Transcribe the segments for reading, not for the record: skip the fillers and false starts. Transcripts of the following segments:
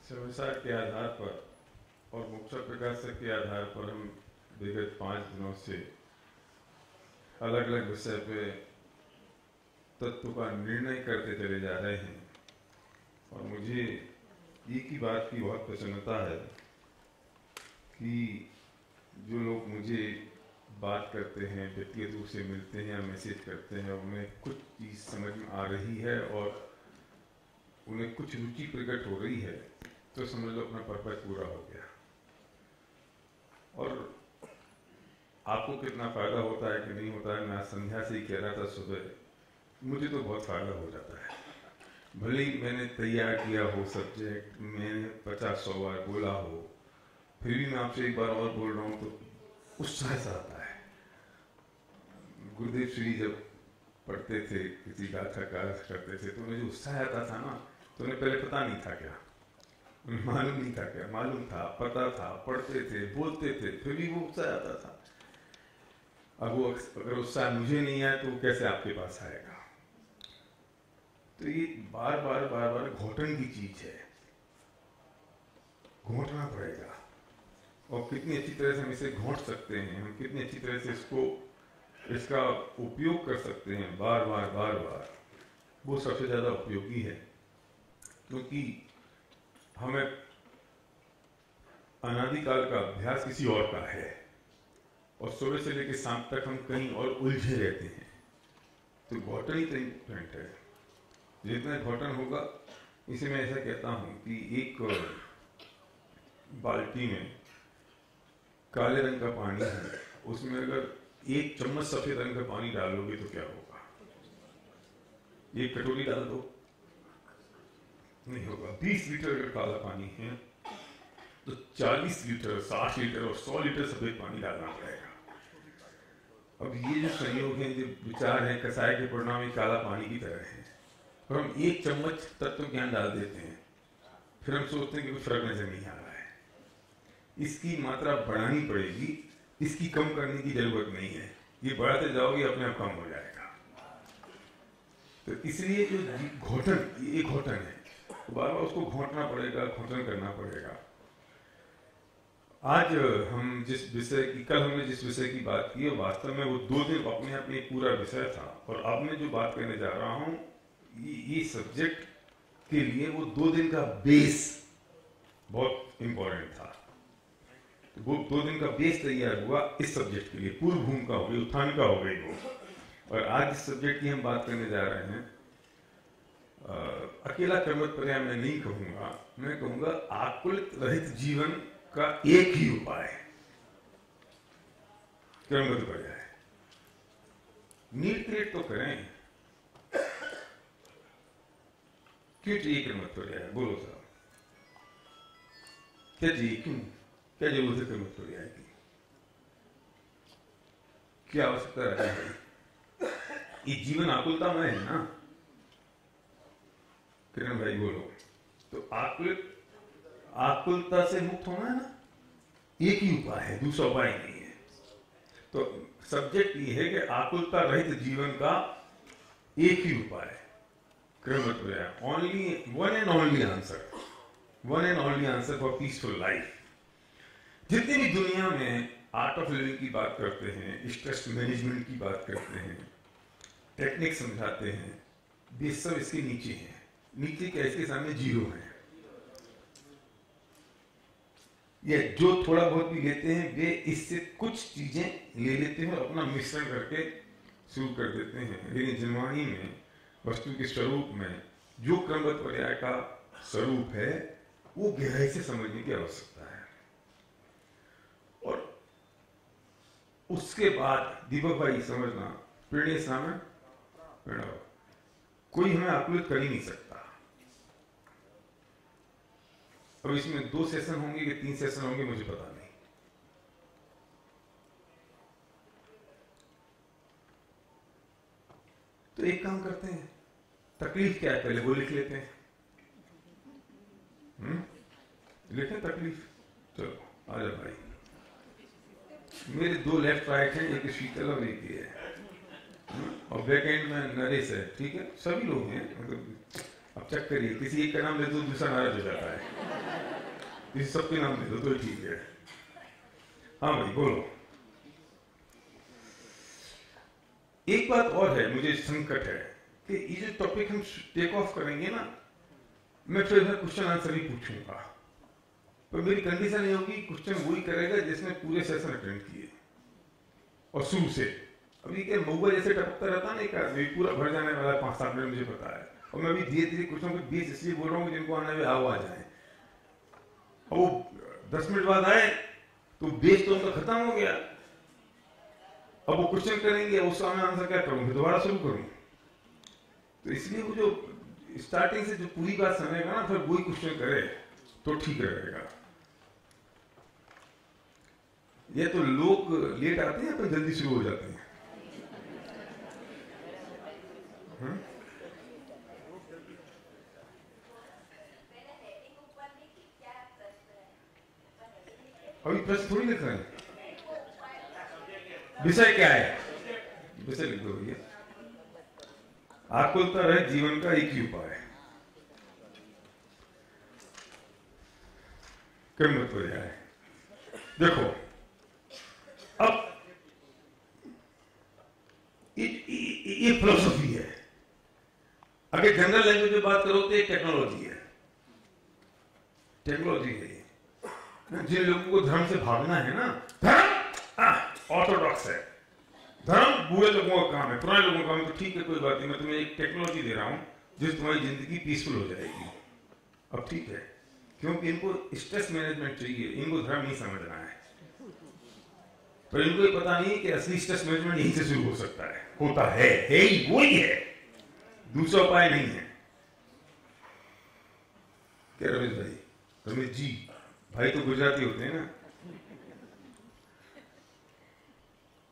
समाचार के आधार पर और मुख्य प्रकाशक के आधार पर हम विगत 5 दिनों से अलग अलग विषय पे तत्व का निर्णय करते चले जा रहे हैं और मुझे एक ही बात की बहुत प्रसन्नता है कि जो लोग मुझे बात करते हैं, व्यक्तिगत रूप से मिलते हैं या मैसेज करते हैं, उन्हें कुछ चीज़ समझ में आ रही है और उन्हें कुछ रुचि प्रकट हो रही है, तो समझ लो अपना पर्पज पूरा हो गया। और आपको कितना फ़ायदा होता है कि नहीं होता है, मैं आज संध्या से ही कह रहा था सुबह, मुझे तो बहुत फ़ायदा हो जाता है। भले ही मैंने तैयार किया हो सब्जेक्ट, मैंने 50-100 बार बोला हो, फिर भी मैं आपसे एक बार और बोल रहा हूँ तो उत्साह सा आता है। गुरुदेव श्री जब पढ़ते थे, किसी गाथा का करते थे, तो मुझे उत्साह आता था ना, तो उन्हें पहले पता नहीं था क्या, उन्हें मालूम नहीं था क्या, मालूम था, पता था, पढ़ते थे, बोलते थे, फिर भी वो उत्साह आता था। अब वो अगर उत्साह मुझे नहीं आया तो कैसे आपके पास आएगा? तो ये बार बार घोटन की चीज है, घोटना पड़ेगा। और कितनी अच्छी तरह से हम इसे घोट सकते हैं, हम कितनी अच्छी तरह से इसका उपयोग कर सकते हैं बार बार, वो सबसे ज्यादा उपयोगी है। क्योंकि हमें अनादिकाल का अभ्यास किसी और का है और सुबह से लेकर शाम तक हम कहीं और उलझे रहते हैं। तो घोटन ही तो इम्पोर्टेंट है। जितना घोटन होगा, इसे मैं ऐसा कहता हूं कि एक बाल्टी में काले रंग का पानी है, उसमें अगर 1 चम्मच सफेद रंग का पानी डालोगे तो क्या होगा? 1 कटोरी डाल दो, नहीं होगा। 20 लीटर अगर काला पानी है तो 40 लीटर, 60 लीटर और 100 लीटर सफेद पानी डालना पड़ेगा। अब ये जो संयोग है, जो विचार है, कसाय के परिणाम काला पानी की तरह है। और हम 1 चम्मच तत्व ज्ञान डाल देते हैं, फिर हम सोचते हैं कि कोई फर्क नजर नहीं आ रहा है। इसकी मात्रा बढ़ानी पड़ेगी, इसकी कम करने की जरूरत नहीं है। ये बढ़ाते जाओगे अपने आप कम हो जाएगा। तो इसलिए जो घोटन, ये घोटन है, बार बार उसको घोटना पड़ेगा, घोटन करना पड़ेगा। आज हम जिस विषय की, कल हमने जिस विषय की बात की है, वास्तव में वो 2 दिन अपने आप में एक पूरा विषय था। और अब मैं जो बात करने जा रहा हूं, ये सब्जेक्ट के लिए वो 2 दिन का बेस बहुत इंपॉर्टेंट था। तो वो 2 दिन का बेस तैयार हुआ इस सब्जेक्ट के लिए, पूर्व भूमिका हो गई, उत्थान का हो गई वो। और आज इस सब्जेक्ट की हम बात करने जा रहे हैं, अकेला कर्मठ पर्याय मैं नहीं कहूंगा, मैं कहूंगा आकुलित रहित जीवन का एक ही उपाय, कर्मठ पर्याय। नीड क्रिएट तो करें, क्यों चाहिए कर्मठ पर्याय? बोलो साहब, क्या चाहिए? क्यों, क्या जरूरत है कर्मठ पर्याय की? क्या आवश्यकता रहती है? ये जीवन आकुलतामय है ना किरण भाई, बोलो। तो आकुलता से मुक्त होना है ना, एक ही उपाय है, दूसरा उपाय नहीं है। तो सब्जेक्ट ये है कि आकुलता रहित जीवन का एक ही उपाय, कर्मठ पर्याय। Only one and only answer, one and only answer for peaceful life. जितनी भी दुनिया में आर्ट ऑफ लिविंग की बात करते हैं, स्ट्रेस मैनेजमेंट की बात करते हैं, टेक्निक समझाते हैं, ये सब इसके नीचे हैं। नीचे क्या, इसके सामने जीरो है। ये जो थोड़ा बहुत भी लेते हैं, वे इससे कुछ चीजें ले लेते हैं और अपना मिश्रण करके शुरू कर देते हैं। लेकिन जनवाणी में, वस्तु के स्वरूप में जो क्रमबद्ध पर्याय का स्वरूप है, वो गहराई से समझने की आवश्यकता है। और उसके बाद दीपक भाई समझना, प्रणय सामने प्रणव, कोई हमें आकुलित कर ही नहीं सकता। अब इसमें 2 सेशन होंगे कि 3 सेशन होंगे, मुझे पता नहीं। तो एक काम करते हैं, तकलीफ क्या है पहले वो लिख लेते हैं। लिखें तकलीफ, चलो आ जाओ भाई। मेरे 2 लेफ्ट राइट हैं, एक शीतल और एक ये है, और बैक एंड में नरेश है, ठीक है, सभी लोग हैं। मतलब अब चेक करिए, किसी एक का नाम ले दो दूसरा नाराज हो जाता है, किसी सबके नाम ले दो तो ठीक है। हाँ भाई बोलो। एक बात और है, मुझे संकट है कि ये जो टॉपिक हम टेक ऑफ करेंगे ना, मैं फिर क्वेश्चन आंसर ही पूछूंगा, पर मेरी कंडीशन ये होगी क्वेश्चन वही करेगा जिसने पूरे सेशन अटेंड किए और शुरू से। अभी क्या महुआ जैसे टपकता रहता ना, एक पूरा भर जाने वाला 5-7 मिनट मुझे पता है, और मैं अभी धीरे धीरे क्वेश्चन के बीच इसलिए बोल रहा हूँ जिनको आने में आ जाए। अब वो 10 मिनट बाद आए तो बेस तो उनका खत्म हो गया, अब वो क्वेश्चन करेंगे, उसका मैं आंसर क्या करूँ, दोबारा शुरू करूँ? तो इसलिए वो जो स्टार्टिंग से जो पूरी बात समझेगा ना, फिर वही क्वेश्चन करे तो ठीक रहेगा। ये तो लोग लेट आते हैं तो जल्दी शुरू हो जाते हैं। अभी प्रश्न थोड़ी लिख रहे हैं, विषय क्या है, विषय लिख दो भैया। आकुलता रहे जीवन का एक ही उपाय, किम्मत हो जाए। देखो अब ये फिलोसफी है। अगर जनरल लैंग्वेज में बात करो तो ये टेक्नोलॉजी है, टेक्नोलॉजी है। जिन लोगों को धर्म से भागना है ना, धर्म ऑर्थोडॉक्स है, धर्म बूढ़े लोगों का काम है, पुराने लोगों का काम है, तो ठीक है कोई बात नहीं, मैं तुम्हें एक टेक्नोलॉजी दे रहा हूं जिससे तुम्हारी जिंदगी पीसफुल हो जाएगी। अब ठीक है, क्योंकि इनको स्ट्रेस मैनेजमेंट चाहिए, इनको धर्म नहीं समझना है, पर इनको ये पता नहीं कि असली स्ट्रेस मैनेजमेंट यहीं से शुरू हो सकता है, होता है ही वही है, दूसरा उपाय नहीं है। क्या रमेश भाई, रमेश जी भाई तो गुजराती होते हैं ना।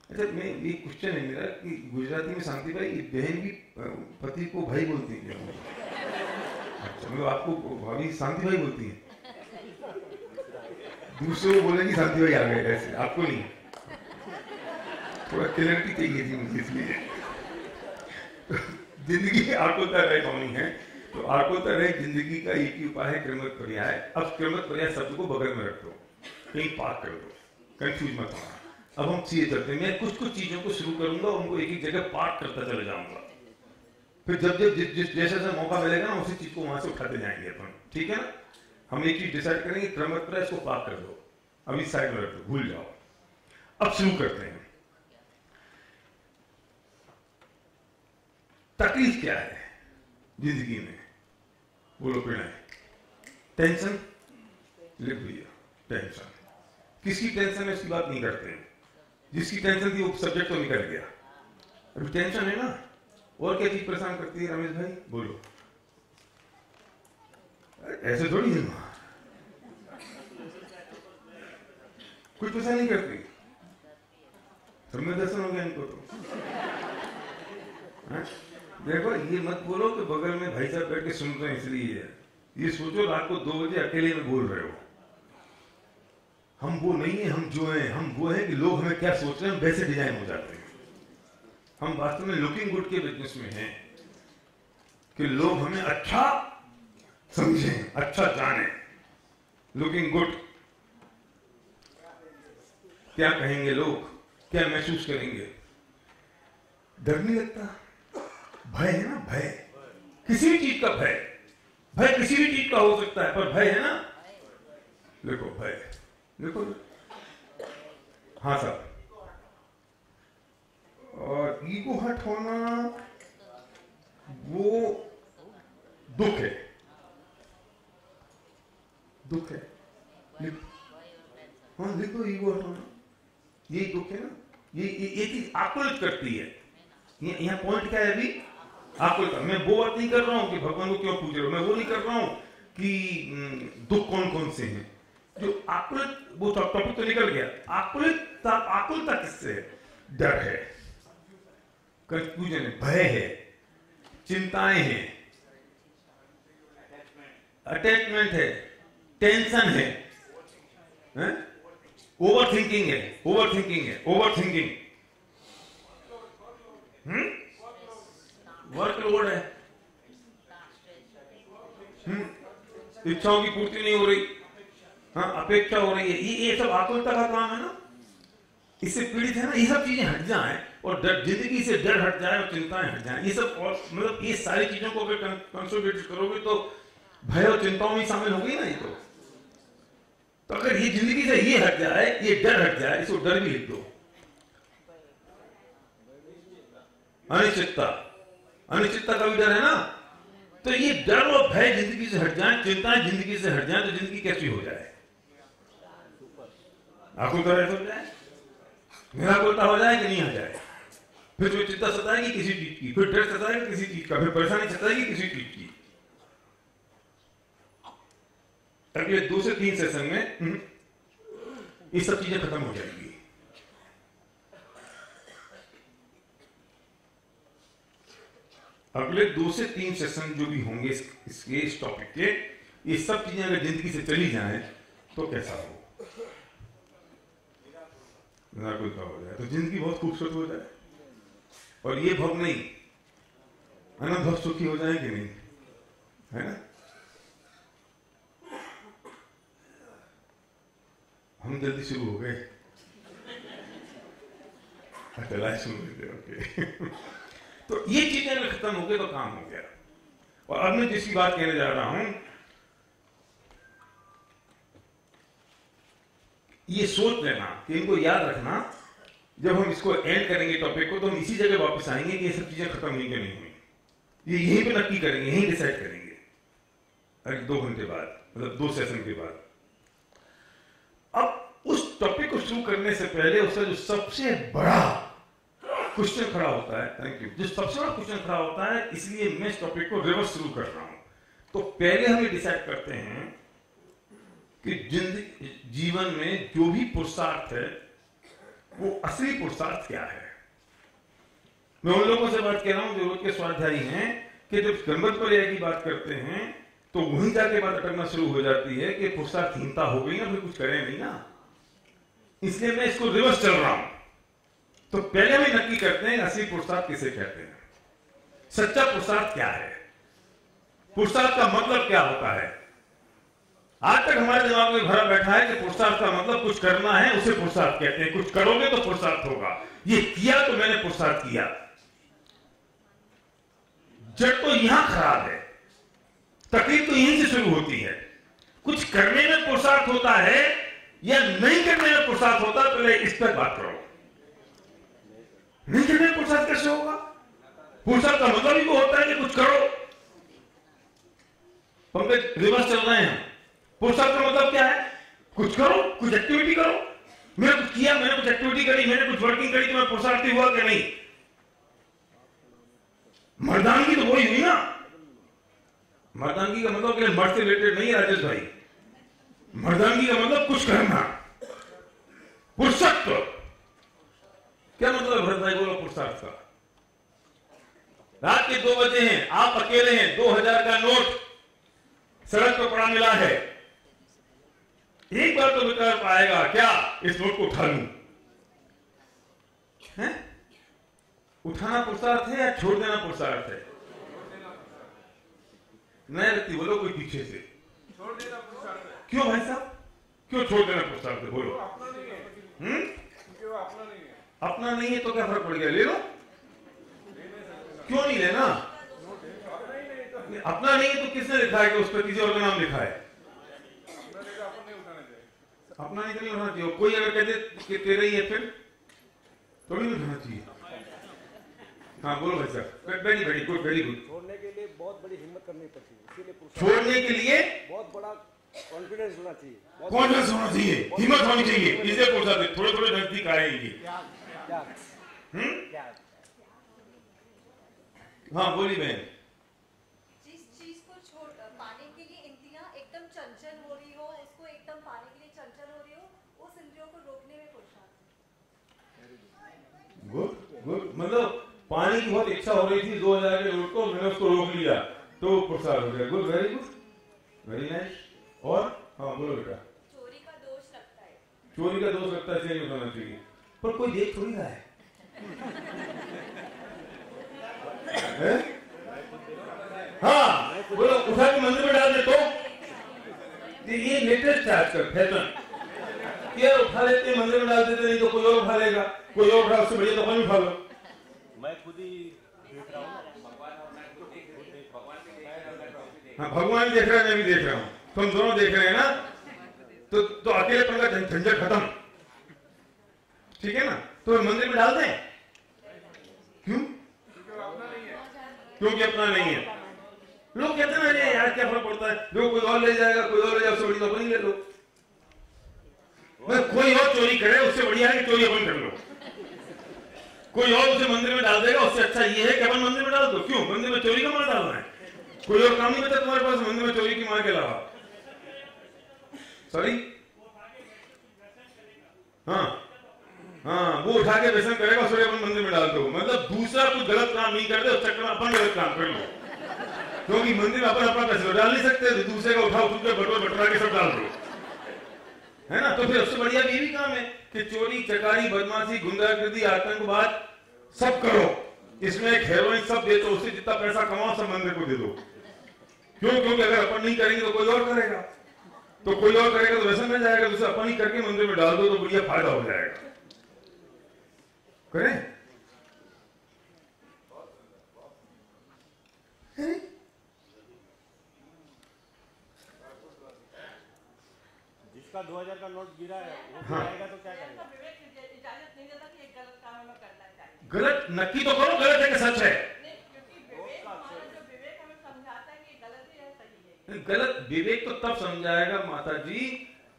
अच्छा, मैं ये क्वेश्चन है मेरा कि गुजराती में शांति भाई बहन भी पति को भाई बोलती है? अच्छा, मतलब आपको भाभी शांति भाई बोलती है, दूसरों को बोलेंगी शांति भाई आ गए, ऐसे आपको नहीं? थोड़ा क्लियरिटी चाहिए थी मुझे, इसलिए। जिंदगी आकुलता रहे कौनी है, तो आकुलता रहे जिंदगी का एक ही उपाय है, क्रमवत पर्याय। अब क्रमवत पर्याय शब्द को बगल में रख दो, कहीं पार कर दो, कंफ्यूज मत होना। अब हम सीधे चलते हैं, मैं कुछ कुछ चीजों को शुरू करूंगा, उनको एक एक जगह पार्ट करता चले जाऊंगा, फिर जब जब जिस जैसा मौका मिलेगा ना, उसी चीज को वहां से उठाते जाएंगे अपन, ठीक है ना? हम एक चीज डिसाइड करेंगे, क्रमवत पर्याय, इसको पार कर दो, अभी साइड में रख दो, भूल जाओ। अब शुरू करते हैं। तकलीफ क्या है जिंदगी में, बोलो प्रणय? टेंशन, लिख भैया, टेंशन। किसकी टेंशन है इसकी बात नहीं करते हैं, जिसकी टेंशन थी वो सब्जेक्ट तो निकल गया, अभी टेंशन है ना। और क्या चीज परेशान करती है रमेश भाई, बोलो? ऐसे थोड़ी है, कुछ परेशान नहीं करती, सब में दर्शन हो गया इनको तो। देखो ये मत बोलो कि बगल में भाई साहब बैठ के सुन रहे हैं इसलिए है, ये सोचो रात को 2 बजे अकेले में बोल रहे हो। हम वो नहीं है, हम जो हैं, हम वो हैं कि लोग हमें क्या सोच रहे हैं वैसे डिजाइन हो जाते हैं। हम वास्तव में लुकिंग गुड के बिजनेस में हैं कि लोग हमें अच्छा समझें, अच्छा जाने। लुकिंग गुड, क्या कहेंगे लोग, क्या महसूस करेंगे, डर नहीं लगता? भय है ना, भय, किसी भी चीज का भय, भय किसी भी चीज का हो सकता है, पर भय है ना। देखो भय, देखो हाँ साहब, और ईगो हट होना वो दुख है, दुख है, हाँ लिख दो, ईगो हट होना यही दुख है ना। ये चीज आकुलित करती है। यहाँ पॉइंट क्या है अभी, आकुलता। मैं वो बात नहीं कर रहा हूं कि भगवान को क्यों पूछ रहे हो, मैं वो नहीं कर रहा हूं कि दुख कौन कौन से हैं जो आकुलित, वो टॉपिक तो निकल गया। आकुलित, आकुलता किससे है? डर है, कंफ्यूजन है, भय है, चिंताएं हैं, अटैचमेंट है, टेंशन है, ओवर थिंकिंग है, ओवर थिंकिंग है, ओवर थिंकिंग, वर्कलोड है, इच्छाओं की पूर्ति नहीं हो रही, हाँ अपेक्षा हो रही है, ये सब आकुलता का काम है ना, इससे पीड़ित है ना। ये सब चीजें हट जाएं और जिंदगी से डर हट जाए और चिंताएं हट जाएं, ये सब, और मतलब ये सारी चीजों को अगर कंसोलिडेट करोगे तो भय और चिंताओं में शामिल हो गई ना ये तो अगर ये जिंदगी से ये हट जाए, ये डर हट जाए, इसको डर भी लिख दो। अनिश्चितता, अनिश्चितता का भी डर है ना, तो ये डर और भय जिंदगी से हट जाए, चिंताएं जिंदगी से हट जाए तो जिंदगी कैसी हो जाए? आकुलता हो जाए, निराकुलता हो जाए कि नहीं हो जाए, फिर जो चिंता सताएगी किसी चीज की, फिर डर सताएगा किसी चीज का, फिर परेशानी सताएगी किसी चीज की। अगले 2 से 3 सेशन में ये सब चीजें खत्म हो जाएंगी। अगले 2 से 3 सेशन जो भी होंगे इसके इस टॉपिक के, ये सब चीजें अगर जिंदगी से चली जाएं तो कैसा हो? निराकुलता हो जाए तो जिंदगी बहुत खूबसूरत हो जाए, और ये भव नहीं, अनंत भव सुखी हो जाए कि नहीं, है ना? हम जल्दी शुरू हो गए, ओके। तो ये चीजें अगर खत्म हो गई तो काम हो गया। और अब मैं जिसकी बात कहने जा रहा हूं, ये सोच लेना कि इनको याद रखना, जब हम इसको एंड करेंगे टॉपिक को तो हम इसी जगह वापस आएंगे कि ये सब चीजें खत्म हुई कि नहीं हुई, ये यहीं पे नक्की करेंगे, यहीं डिसाइड करेंगे अरे 2 घंटे बाद, मतलब 2 सेशन के बाद। अब उस टॉपिक को शुरू करने से पहले उसका जो सबसे बड़ा क्वेश्चन खड़ा होता है, थैंक यू, जो सबसे बड़ा क्वेश्चन खड़ा होता है, इसलिए मैं इस टॉपिक को रिवर्स शुरू कर रहा हूं। तो पहले हम ये डिसाइड करते हैं कि जीवन में जो भी पुरुषार्थ है वो असली पुरुषार्थ क्या है। मैं उन लोगों से बात कर रहा हूं जो रोज के स्वाध्यायी हैं, कि जब गणपत पर्याय की बात करते हैं तो वहीं जाके बात अटकना शुरू हो जाती है कि पुरुषार्थहीनता हो गई ना, फिर कुछ करें नहीं ना, इसलिए मैं इसको रिवर्स चल रहा हूं। तो पहले हम नक्की करते हैं असली पुरुषार्थ किसे कहते हैं, सच्चा पुरुषार्थ क्या है, पुरुषार्थ का मतलब क्या होता है। आज तक हमारे दिमाग में भरा बैठा है कि पुरुषार्थ का मतलब कुछ करना है, उसे पुरुषार्थ कहते हैं, कुछ करोगे तो पुरुषार्थ होगा, ये किया तो मैंने पुरुषार्थ किया। जड़ तो यहां खराब है, तकलीफ तो यहीं से शुरू होती है। कुछ करने में पुरुषार्थ होता है या नहीं करने में पुरुषार्थ होता है, पहले इस पर बात करो। नहीं करने में पुरुषार्थ कैसे होगा? पुरुषार्थ का मतलब ही वो होता है कि कुछ करो। पंकज रिवर्स चल रहे हैं, पुरुषार्थ का मतलब क्या है? कुछ करो, कुछ एक्टिविटी करो। मैंने कुछ किया, मैंने कुछ एक्टिविटी करी, मैंने कुछ वर्किंग करी, तो मैं पुरुषार्थी हुआ कि नहीं? मर्दानगी तो वही हुई ना। मर्दानगी का मतलब मर्द से रिलेटेड नहीं है राजेश भाई, मर्दानगी का मतलब कुछ करना, पुरुषत्व। क्या मतलब भरत भाई बोलो पुरुषार्थ का? रात के 2 बजे हैं, आप अकेले हैं, 2000 का नोट सड़क पर पड़ा मिला है, एक बार तो विकल्प आएगा क्या इस नोट को उठा लूं? है? उठाना पुरुषार्थ है या छोड़ देना पुरुषार्थ है? नया व्यक्ति बोलो, कोई पीछे से। छोड़ देना पुरुषार्थ है। क्यों भाई साहब, क्यों छोड़ देना पुरुषार्थ है? बोलो। अपना नहीं है। अपना नहीं है। अपना नहीं है तो क्या फर्क पड़ गया, ले लो। क्यों नहीं लेना? अपना नहीं है तो किसने लिखा है कि उस पर किसी और का नाम लिखा है? अपना नहीं तो नहीं होना चाहिए। कोई अगर कहते कि तेरा ही है फिर तो नहीं उठाना चाहिए। हाँ बोलो भाई साहब। Very very good, very good. छोड़ने के लिए बहुत बड़ी हिम्मत करनी पड़ती है, इसीलिए छोड़ने के लिए बहुत बड़ा कॉन्फिडेंस होना चाहिए, कॉन्फिडेंस होना चाहिए, हिम्मत होनी चाहिए। इसे पूछा थोड़े थोड़े नजदीक आएंगे। हाँ बोली बहन। जिस चीज को छोड़ पाने के लिए इंद्रियां एकदम चंचल हो रही हो, उसको एकदम पाने के लिए चंचल हो रही हो, उस इंद्रियों को रोकने में पुरुषार्थ। गुड गुड, मतलब पानी की बहुत इच्छा हो रही थी 2000 के नोट को, मैंने उसको रोक लिया तो पुरुषार्थ हो गया। Good, very good, very nice. और हाँ बोलो बेटा। चोरी का दोष लगता है, चोरी का दोष लगता है, सही होना चाहिए, पर कोई देख थोड़ी रहा है। हाँ बोलो, उठा के मंदिर में डाल दे तो से आजकल फैशन यार उठा लेते हैं मंदिर में डाल देते, नहीं तो कोई और उठा लेगा, कोई और उठा, उससे बढ़िया तो अपन उठा लो। मैं खुद ही देख रहा हूँ, हाँ भगवान देख रहा है, मैं भी देख रहा हूँ, तो हम दोनों देख रहे हैं ना, तो अकेलेपन का झंझट खत्म, ठीक है ना। तो मंदिर में डाल दें, क्यों? क्योंकि अपना नहीं है। लोग कहते हैं ना यार क्या फर्क पड़ता है, जो कोई और ले जाएगा, कोई और ले जाए, उससे बढ़िया तो अपन ही ले लो। कोई और चोरी करे उससे बढ़िया है कि चोरी अपन कर लो। कोई और उसे मंदिर में डाल देगा, उससे अच्छा ये है कि अपन मंदिर में डाल दो। क्यों? मंदिर में चोरी का माल डालना है, कोई और काम नहीं बचा तुम्हारे पास मंदिर में चोरी की मार के अलावा। सॉरी, हाँ वो उठा के व्यसन करेगा, उससे अपन मंदिर में डाल दो। मतलब दूसरा कुछ गलत काम नहीं करते, उस चक्कर में अपन गलत काम कर लो, क्योंकि मंदिर में अपन अपना पैसा डाल नहीं सकते, दूसरे का उठाओ, दूसरे बटोरा के सब डाल दो, है ना। तो फिर उससे बढ़िया ये भी काम है कि चोरी चकारी बदमाशी गुंडागर्दी आतंकवाद सब करो, इसमें एक हेरोइन सब बेचो, उससे जितना पैसा कमाओ सब मंदिर को दे दो। क्यों? क्योंकि अगर अपन नहीं करेंगे तो कोई और करेगा, तो कोई और करेगा तो व्यसन में जाएगा, तो अपन ही करके मंदिर में डाल दो तो बढ़िया फायदा हो जाएगा। करें? जिसका 2000 का नोट गिरा है वो हाँ। आएगा तो क्या करेगा? इजाजत नहीं देता कि एक गलत काम हमें करना चाहिए। गलत नक्की तो करो, गलत है कि सच है। क्योंकि विवेक, हमारा जो विवेक हमें समझाता है कि ये गलत है या सही है। गलत विवेक तो तब समझाएगा माता जी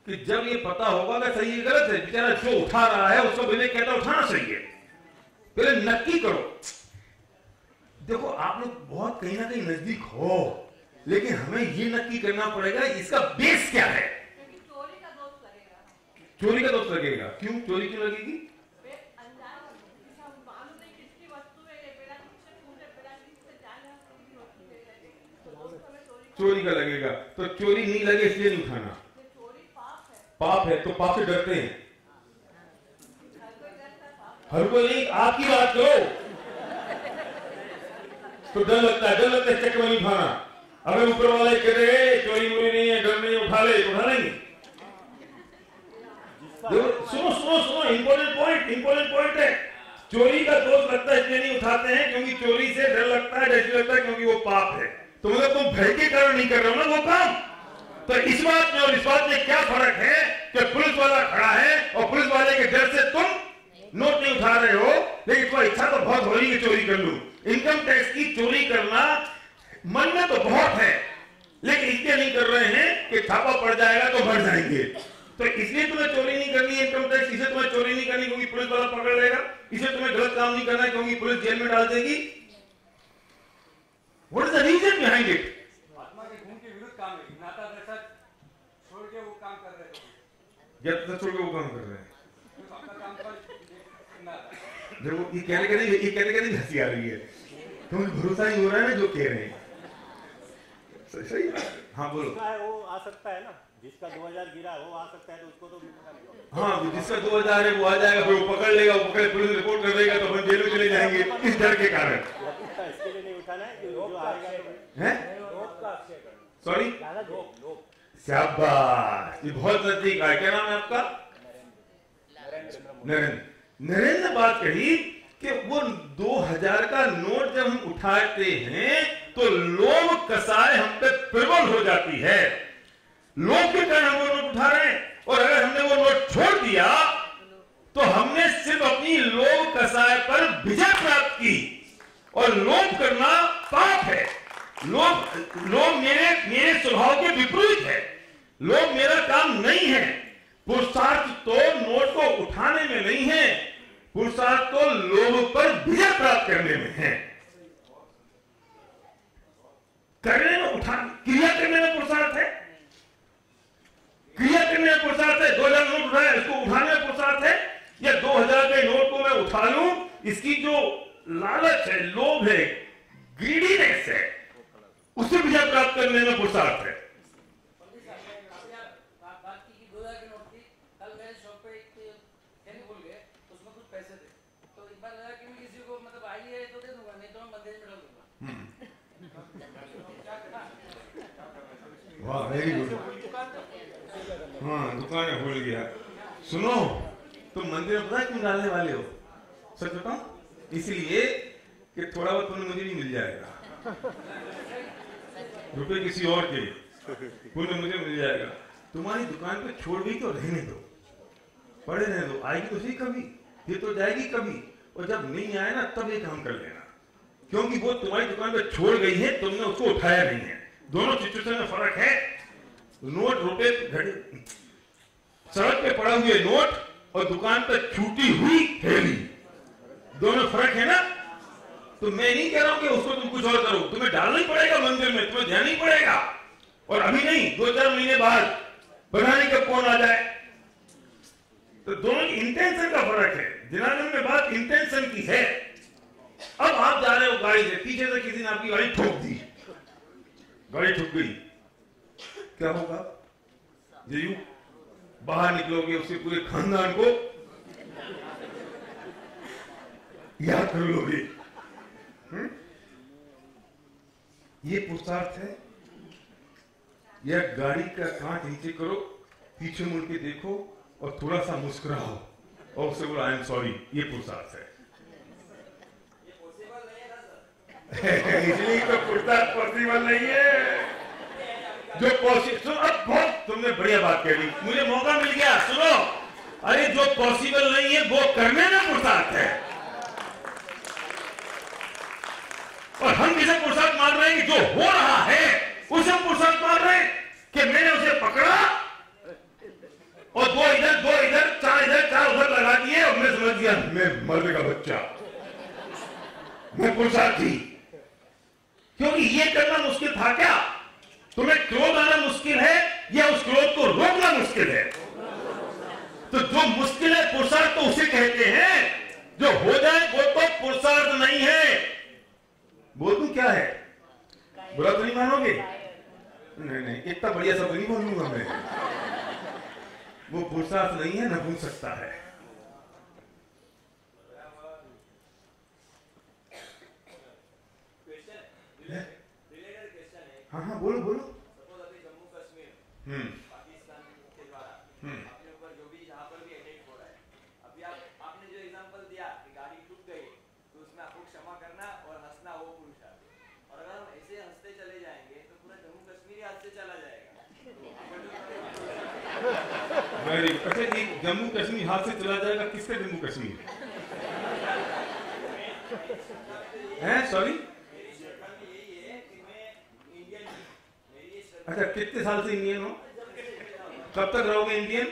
कि जब ये पता होगा कि सही है गलत है। बेचारा जो उठा रहा है उसका विवेक कहता है उठाना सही है, पहले नक्की करो। देखो आप लोग बहुत कहीं ना कहीं नजदीक हो, लेकिन हमें ये नक्की करना पड़ेगा इसका बेस क्या है। क्योंकि चोरी का दोष लगेगा। चोरी का दोष लगेगा, क्यों? चोरी क्यों लगेगी? अनजान हम मालूम नहीं किसकी वस्तु है, ये बिना किसी पूछे बिना किसी से जाने हम किसी वस्तु ले लेंगे, तो दोष हमें चोरी का लगेगा। तो चोरी नहीं लगे इसलिए नहीं उठाना। चोरी पाप है। पाप है तो पाप से डरते हैं। हर कोई डरता है पाप। हर कोई नहीं, आपकी बात करो तो डर लगता है, डर लगता है चक्कर में नहीं उठाना। अगर ऊपर वाले कह रहे चोरी वोरी नहीं है, डर नहीं, उठा ले तो उठा लेंगे। सुनो सुनो सुनो, इंपॉर्टेंट पॉइंट है। चोरी का दोष लगता है इसलिए नहीं उठाते हैं क्योंकि चोरी से डर लगता है, जैसे लगता है क्योंकि वो पाप है। तो मतलब तुम भय के कारण नहीं कर रहे हो ना वो काम। तो इस बात में और इस बात में क्या फर्क है कि पुलिस वाला खड़ा है और पुलिस वाले के डर से तुम नोट नहीं उठा रहे हो, लेकिन तुम्हारी इच्छा तो बहुत हो रही है चोरी कर लूं। इनकम टैक्स की चोरी करना मन में तो बहुत है, लेकिन इसलिए नहीं कर रहे हैं कि छापा पड़ जाएगा तो बढ़ जाएंगे। तो इसलिए तुम्हें चोरी नहीं करनी है इनकम टैक्स, इसे तुम्हें चोरी नहीं करनी क्योंकि पुलिस वाला पकड़ लेगा, इसे तुम्हें गलत काम नहीं करना है क्योंकि पुलिस जेल में डाल देगी। What is the reason behind it? आत्मा के गुण के विरुद्ध काम है। नाता दशा छोड़ के वो काम कर रहे हैं। जब तक छोड़ के वो काम कर रहे हैं, अपना काम पर देखो ये कहने के नहीं हंसी आ रही है, क्योंकि भरोसा नहीं हो रहा है ना जो कह रहे हैं। सही। हाँ बोलो। जिसका है वो आ सकता है ना, जिसका 2000 गिरा वो आ सकता है, तो उसको तो हाँ जिसका 2000 है वो आ जाएगा, फिर वो पकड़ लेगा, वो पकड़ पुलिस रिपोर्ट कर देगा तो अपन जेल में चले जाएंगे इस डर के कारण। इसके लिए नहीं उठाना है कि जो आएगा तो है। सॉरी, शाबाश, ये बहुत नजदीक आया। क्या नाम है आपका? नरेंद्र। बात कही कि वो 2000 का नोट जब हम उठाते हैं तो लोभ कसाय हम पे प्रबल हो जाती है। लोभ के कारण हम वो नोट उठा रहे हैं, और अगर हमने वो नोट छोड़ दिया तो हमने सिर्फ अपनी लोभ कसाय पर विजय प्राप्त की। और लोभ करना पाप है। लोभ मेरे स्वभाव के विपरीत है। लोभ मेरा काम नहीं है। पुरुषार्थ तो नोट को उठाने में नहीं है, पुरुषार्थ तो लोभ पर विजय प्राप्त करने में है। करने में क्रिया करने में पुरुषार्थ है, क्रिया करने में पुरुषार्थ है। 2000 नोट उठाया, इसको उठाने में पुरुषार्थ है, या 2000 के नोट को मैं उठा लूं, इसकी जो लालच है, लोभ है, ग्रीडीनेस है, उससे विजय प्राप्त करने में पुरुषार्थ है। वाह वेरी गुड। हाँ दुकानें खोल गया। सुनो, तुम मंदिर में पता है क्यों डालने वाले हो? सच बताओ, इसलिए कि थोड़ा बहुत पुण्य मुझे भी मिल जाएगा, रुपए किसी और के, पुण्य मुझे मिल जाएगा। तुम्हारी दुकान पे छोड़ गई तो रहने दो, पड़े रहने दो, आएगी तो सही कभी, फिर तो जाएगी कभी, और जब नहीं आए ना तब ये काम कर लेना, क्योंकि वो तुम्हारी दुकान पे छोड़ गई है, तुमने उसको उठाया नहीं है। दोनों सिचुएशन में फर्क है। नोट रुपए घड़े, सड़क पे पड़ा हुए नोट और दुकान पे छूटी हुई थैली, दोनों फर्क है ना। तो मैं नहीं कह रहा हूं कि उसको तुम कुछ और करो, तुम्हें डालना ही पड़ेगा मंदिर में, तुम्हें ध्यान ही पड़ेगा, और अभी नहीं 2-4 महीने बाद बनाने का कौन आ जाए। तो दोनों इंटेंशन का फर्क है। जनार्दन में बात इंटेंशन की है। अब आप जा रहे हो गाड़ी से, पीछे से किसी ने आपकी गाड़ी ठोक दी, गाड़ी ठुक गई, क्या होगा? जयू बाहर निकलोगे, उसके पूरे खानदान को याद कर लोगे। ये पुरुषार्थ है। यह गाड़ी का कांच नीचे करो, पीछे मुड़ के देखो और थोड़ा सा मुस्कुराओ और उससे बोलो आई एम सॉरी, ये पुरुषार्थ है। इसलिए तो पुरुषार्थ पॉसिबल नहीं है। जो पॉसिबल, अब बहुत तुमने बढ़िया बात कह दी, मुझे मौका मिल गया। सुनो, अरे जो पॉसिबल नहीं है वो करने में पुरुषार्थ है। और हम किसे पुरुषार्थ मान रहे हैं कि जो हो रहा है उसे पुरुषार्थ मान रहे हैं कि मैंने उसे पकड़ा और 2 इधर 4 इधर 4 उधर लगा दिए और मैं समझ गया मैं मर्द का बच्चा, मैं पुरुषार्थी। क्योंकि ये करना मुश्किल था क्या? तुम्हें क्रोध आना मुश्किल है या उस क्रोध को रोकना मुश्किल है? तो जो मुश्किल है पुरुषार्थ तो उसे कहते हैं, जो हो जाए वो तो पुरुषार्थ नहीं है। बोल दूं क्या है? बुरा तो नहीं मानोगे? नहीं, इतना बढ़िया शब्द नहीं बोलूंगा मैं। वो पुरुषार्थ नहीं है, नपुंसकता है। हाँ बोलो बोलो। सपोज अभी जम्मू कश्मीर पाकिस्तान के द्वारा अपने ऊपर जो भी जहाँ पर भी अटैक हो रहा है, अभी आपने जो एग्जांपल दिया कि गाड़ी टूट गई तो उसमें आपको क्षमा करना और हंसना वो पुरुषार्थ। और अगर हम ऐसे हंसते चले जाएंगे तो पूरा जम्मू कश्मीर ही हाथ से चला जाएगा। अच्छा जी, जम्मू कश्मीर हाथ से चला जाएगा, किसका जम्मू कश्मीर है? सॉरी, अच्छा कितने साल से इंडियन हो? कब तक रहोगे इंडियन?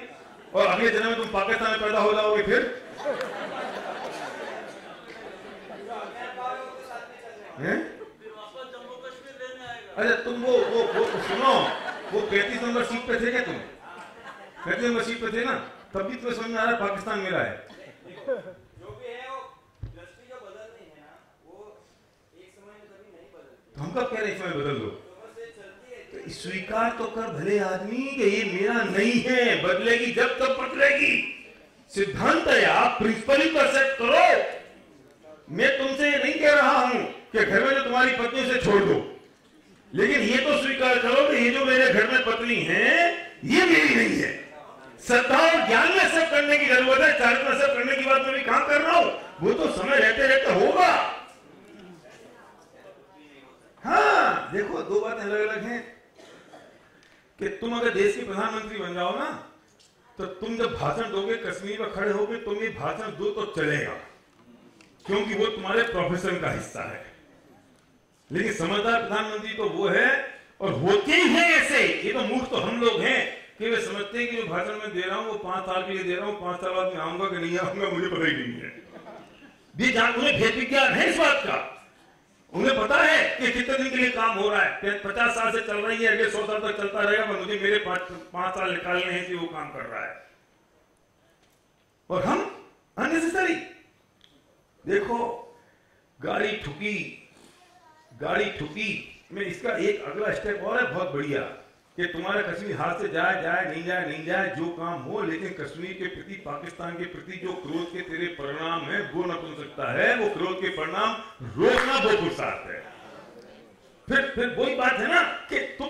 और अगले जन्म में तुम पाकिस्तान में पैदा हो जाओगे फिर? हैं? अच्छा तुम वो सुनो, वो 35 नंबर सीट पे थे क्या तुम? 35 नंबर सीट पे थे ना, तब भी तुम्हें समझ में आ रहा है पाकिस्तान मेरा है। जो भी है वो दृष्टि जो बदल रही है ना, वो एक समय में कभी नहीं बदलती। तो हम कब कह रहे हैं इसमें बदल दो? स्वीकार तो कर भले आदमी कि ये मेरा नहीं है, बदलेगी जब तब बदलेगी। सिद्धांत है, आप प्रिंसिपल पर सेट करो। मैं तुमसे ये नहीं कह रहा हूं कि घर में जो तुम्हारी पत्नी से छोड़ दो, लेकिन ये तो स्वीकार करो कि ये जो मेरे घर में पत्नी है ये मेरी नहीं है। श्रद्धा और ज्ञान में सब करने की जरूरत है, चारित्र में सब करने की बात मैं भी कहां कर रहा हूं, वो तो समय रहते रहते होगा। हाँ देखो, 2 बातें अलग अलग हैं कि तुम अगर देश के प्रधानमंत्री बन जाओ ना, तो तुम जब भाषण दोगे कश्मीर में खड़े होगे, तुम ये भाषण दो तो चलेगा, क्योंकि वो तुम्हारे प्रोफेशन का हिस्सा है। लेकिन समझदार प्रधानमंत्री तो वो है, और होते ही है ऐसे। ये तो मूर्ख तो हम लोग हैं कि वे समझते हैं कि जो भाषण मैं दे रहा हूं वो 5 साल के लिए दे रहा हूं, 5 साल बाद में आऊंगा कि नहीं आऊंगा मुझे पता ही नहीं है। उन्हें भेद विज्ञान है इस बात का, उन्हें पता है कि कितने दिन के लिए काम हो रहा है। 50 साल से चल रही है, अगले 100 साल तक चलता रहेगा, पर मुझे मेरे 5 साल निकालने हैं कि वो काम कर रहा है। और हम अननेसेसरी, देखो गाड़ी ठुकी में इसका एक अगला स्टेप और है बहुत बढ़िया, कि तुम्हारा कश्मीर हाथ से जाए नहीं जाए जो काम हो, लेकिन कश्मीर के प्रति, पाकिस्तान के प्रति जो क्रोध के तेरे परिणाम है वो नपुंसकता है। वो क्रोध के परिणाम रोकना वो पुरुषार्थ है। फिर वही बात है ना कि तुम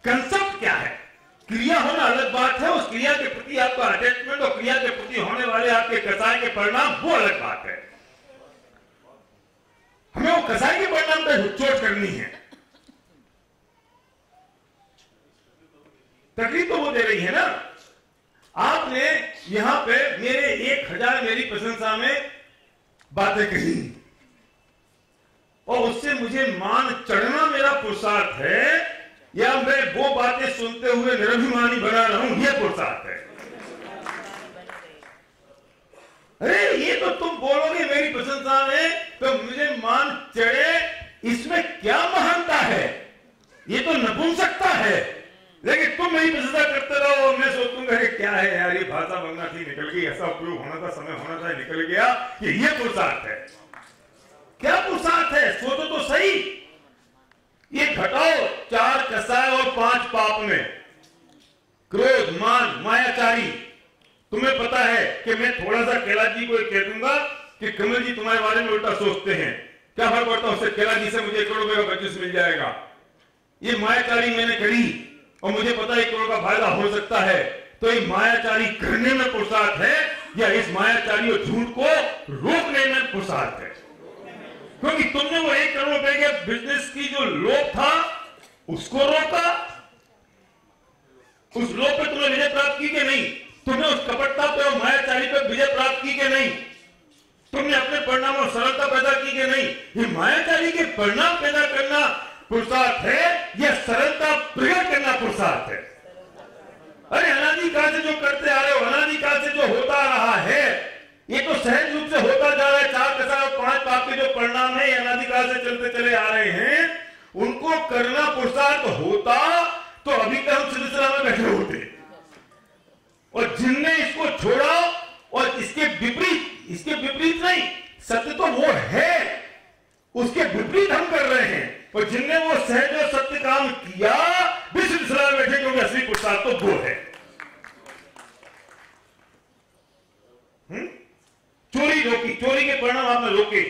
कंसेप्ट क्या है, क्रिया होना अलग बात है, उस क्रिया के प्रति आपका अटैचमेंट और क्रिया के प्रति होने वाले आपके कसाय के परिणाम वो अलग बात है। हमें वो कसाय के परिणाम पर हुचोट करनी है। तकलीफ तो वो दे रही है ना। आपने यहां पे मेरे 1000 मेरी प्रशंसा में बातें कही और उससे मुझे मान चढ़ना मेरा पुरुषार्थ है या मैं वो बातें सुनते हुए निरभिमानी बना रहा हूं, ये पुरुषार्थ है। अरे ये तो तुम बोलोगे मेरी प्रशंसा में तो मुझे मान चढ़े, इसमें क्या महानता है? ये तो नपुंसकता है। लेकिन तुम मेरी प्रशंसा करते रहो और मैं सोचूंगा कि क्या है यार, ये भाषा बनना थी, निकल गई, ऐसा उपयोग होना था, समय होना था, निकल गया, कि ये पुरुषार्थ है। क्या पुरुषार्थ है? सोचो तो सही। ये घटाओ 4 कसाय और 5 पाप में, क्रोध, मान, मायाचारी। तुम्हें पता है कि मैं थोड़ा सा कैलाश जी को कह दूंगा कि कमल जी तुम्हारे बारे में उल्टा सोचते हैं, क्या फर्क पड़ता है उससे? कैलाश जी से मुझे 1 करोड़ रुपए का बचत मिल जाएगा। ये मायाचारी मैंने करी और मुझे पता है 1 करोड़ का फायदा हो सकता है, तो ये मायाचारी करने में पुरुषार्थ है या इस मायाचारी और झूठ को रोकने में पुरुषार्थ है? क्योंकि तुमने वो 1 करोड़ रुपए के बिजनेस की जो लोभ था उसको रोका। उस लोभ पे तुमने विजय प्राप्त की कि नहीं? तुमने उस कपटता पे और मायाचारी पे विजय प्राप्त की कि नहीं? तुमने अपने परिणाम और सरलता पैदा की कि नहीं? ये मायाचारी के परिणाम पैदा करना पुरुषार्थ है या सरलता प्रकट करना पुरुषार्थ है? अरे अनादिकाल से जो करते आ रहे हो, अनादिकाल से जो होता रहा है, ये तो सहज रूप से होता जा रहा है। 4 कसाय और 5 पाप के जो परिणाम है अनादिकाल से चलते चले आ रहे हैं, उनको करना पुरुषार्थ होता तो अभी तक हम सिलसिला में बैठे होते। और जिनने इसको छोड़ा और इसके विपरीत नहीं, सत्य तो वो है, उसके विपरीत हम कर रहे हैं। और जिनने वो सहज और सत्य काम किया भी सिलसिला में बैठे, क्योंकि असली पुरुषार्थ तो वो है। चोरी रोकी, चोरी के परिणाम आपने रोके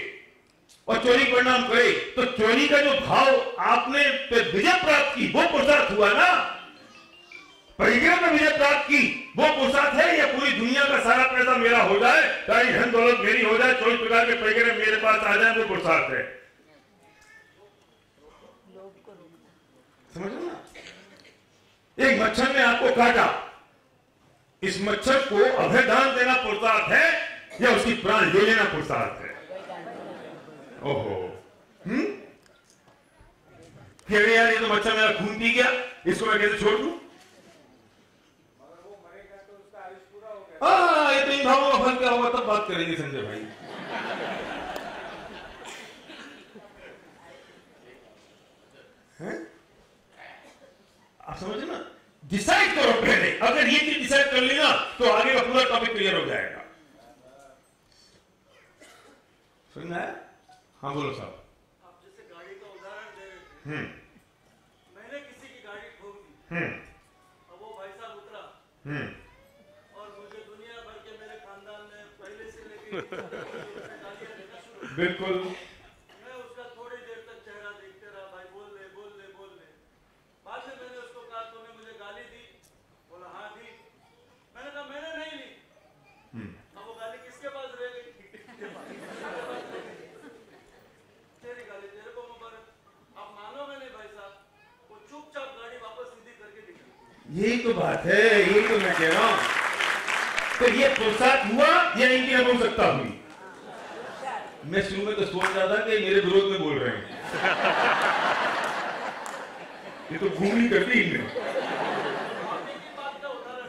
और चोरी परिणाम करे, तो चोरी का जो भाव आपने विजय प्राप्त की वो पुरुषार्थ हुआ ना। परिग्रह में विजय प्राप्त की वो पुरुषार्थ है या पूरी दुनिया का सारा पैसा मेरा हो जाए, सारी धन दौलत मेरी हो जाए, 24 प्रकार के परिग्रह मेरे पास आ जाए, वो पुरुषार्थ है? समझ लो ना। एक मच्छर ने आपको काटा, इस मच्छर को अभयदान देना पुरुषार्थ है या उसकी प्राण ले लेना पुरुषार्थ है? ओहो, यार ये तो मच्छर मेरा खून पी गया, इसको मैं कैसे छोड़ दूं? ये तो इन भावों का फल क्या होगा तब बात करेंगे संजय भाई। हैं? आप समझ ना, डिसाइड करो पहले। अगर ये चीज डिसाइड कर ली ना तो आगे का पूरा टॉपिक क्लियर हो जाएगा। सुनना है? हाँ बोलो साहब। आप जैसे गाड़ी का उदाहरण दे रहे थे, मैंने किसी की गाड़ी ठोक दी, अब वो भाई साहब उतरा और मुझे दुनिया भर के मेरे खानदान ने पहले से लेके गालियां देना शुरू। बिल्कुल। मैं उसका थोड़ी देर तक चेहरा देखते रहा, भाई बोल ले बोल ले बोल ले। बाद में मैंने उसको कहा तूने मुझे गाली दी? बोला हाँ दी। मैंने कहा मैंने नहीं ली। अब वो गाली किसके पास रह गई? तेरी गाली तेरे को मुबारक। आप मानोगे नहीं भाई साहब, वो चुपचाप गाड़ी वापस सीधी करके निकली। यही तो बात है, यही तो मैं कह रहा हूं। तो ये पुरुषार्थ हुआ या इनकी नपुंसकता हुई? मैं शुरू में तो सोच रहा था कि मेरे विरोध में बोल रहे हैं, ये तो घूमनी कर दी इनने।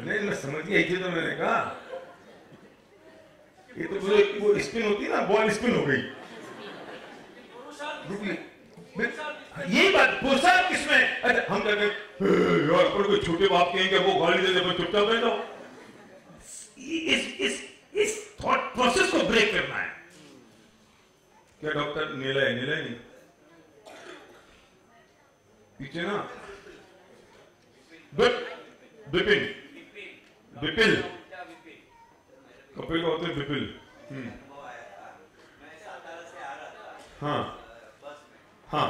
नहीं मैं समझ गया, इसे तो मैंने कहा ये तो वो स्पिन होती है ना, बॉल स्पिन हो गई। यही बात, पुरुषार्थ किसमें? अच्छा हम कहते यार कोई छोटे बाप के वो गाली दे दे पर चुपचाप बैठ जाओ। इस थॉट प्रोसेस को ब्रेक करना है। क्या डॉक्टर नीला नहीं पीछे ना, विपिन विपिल कपिल का होते विपिल। हाँ हाँ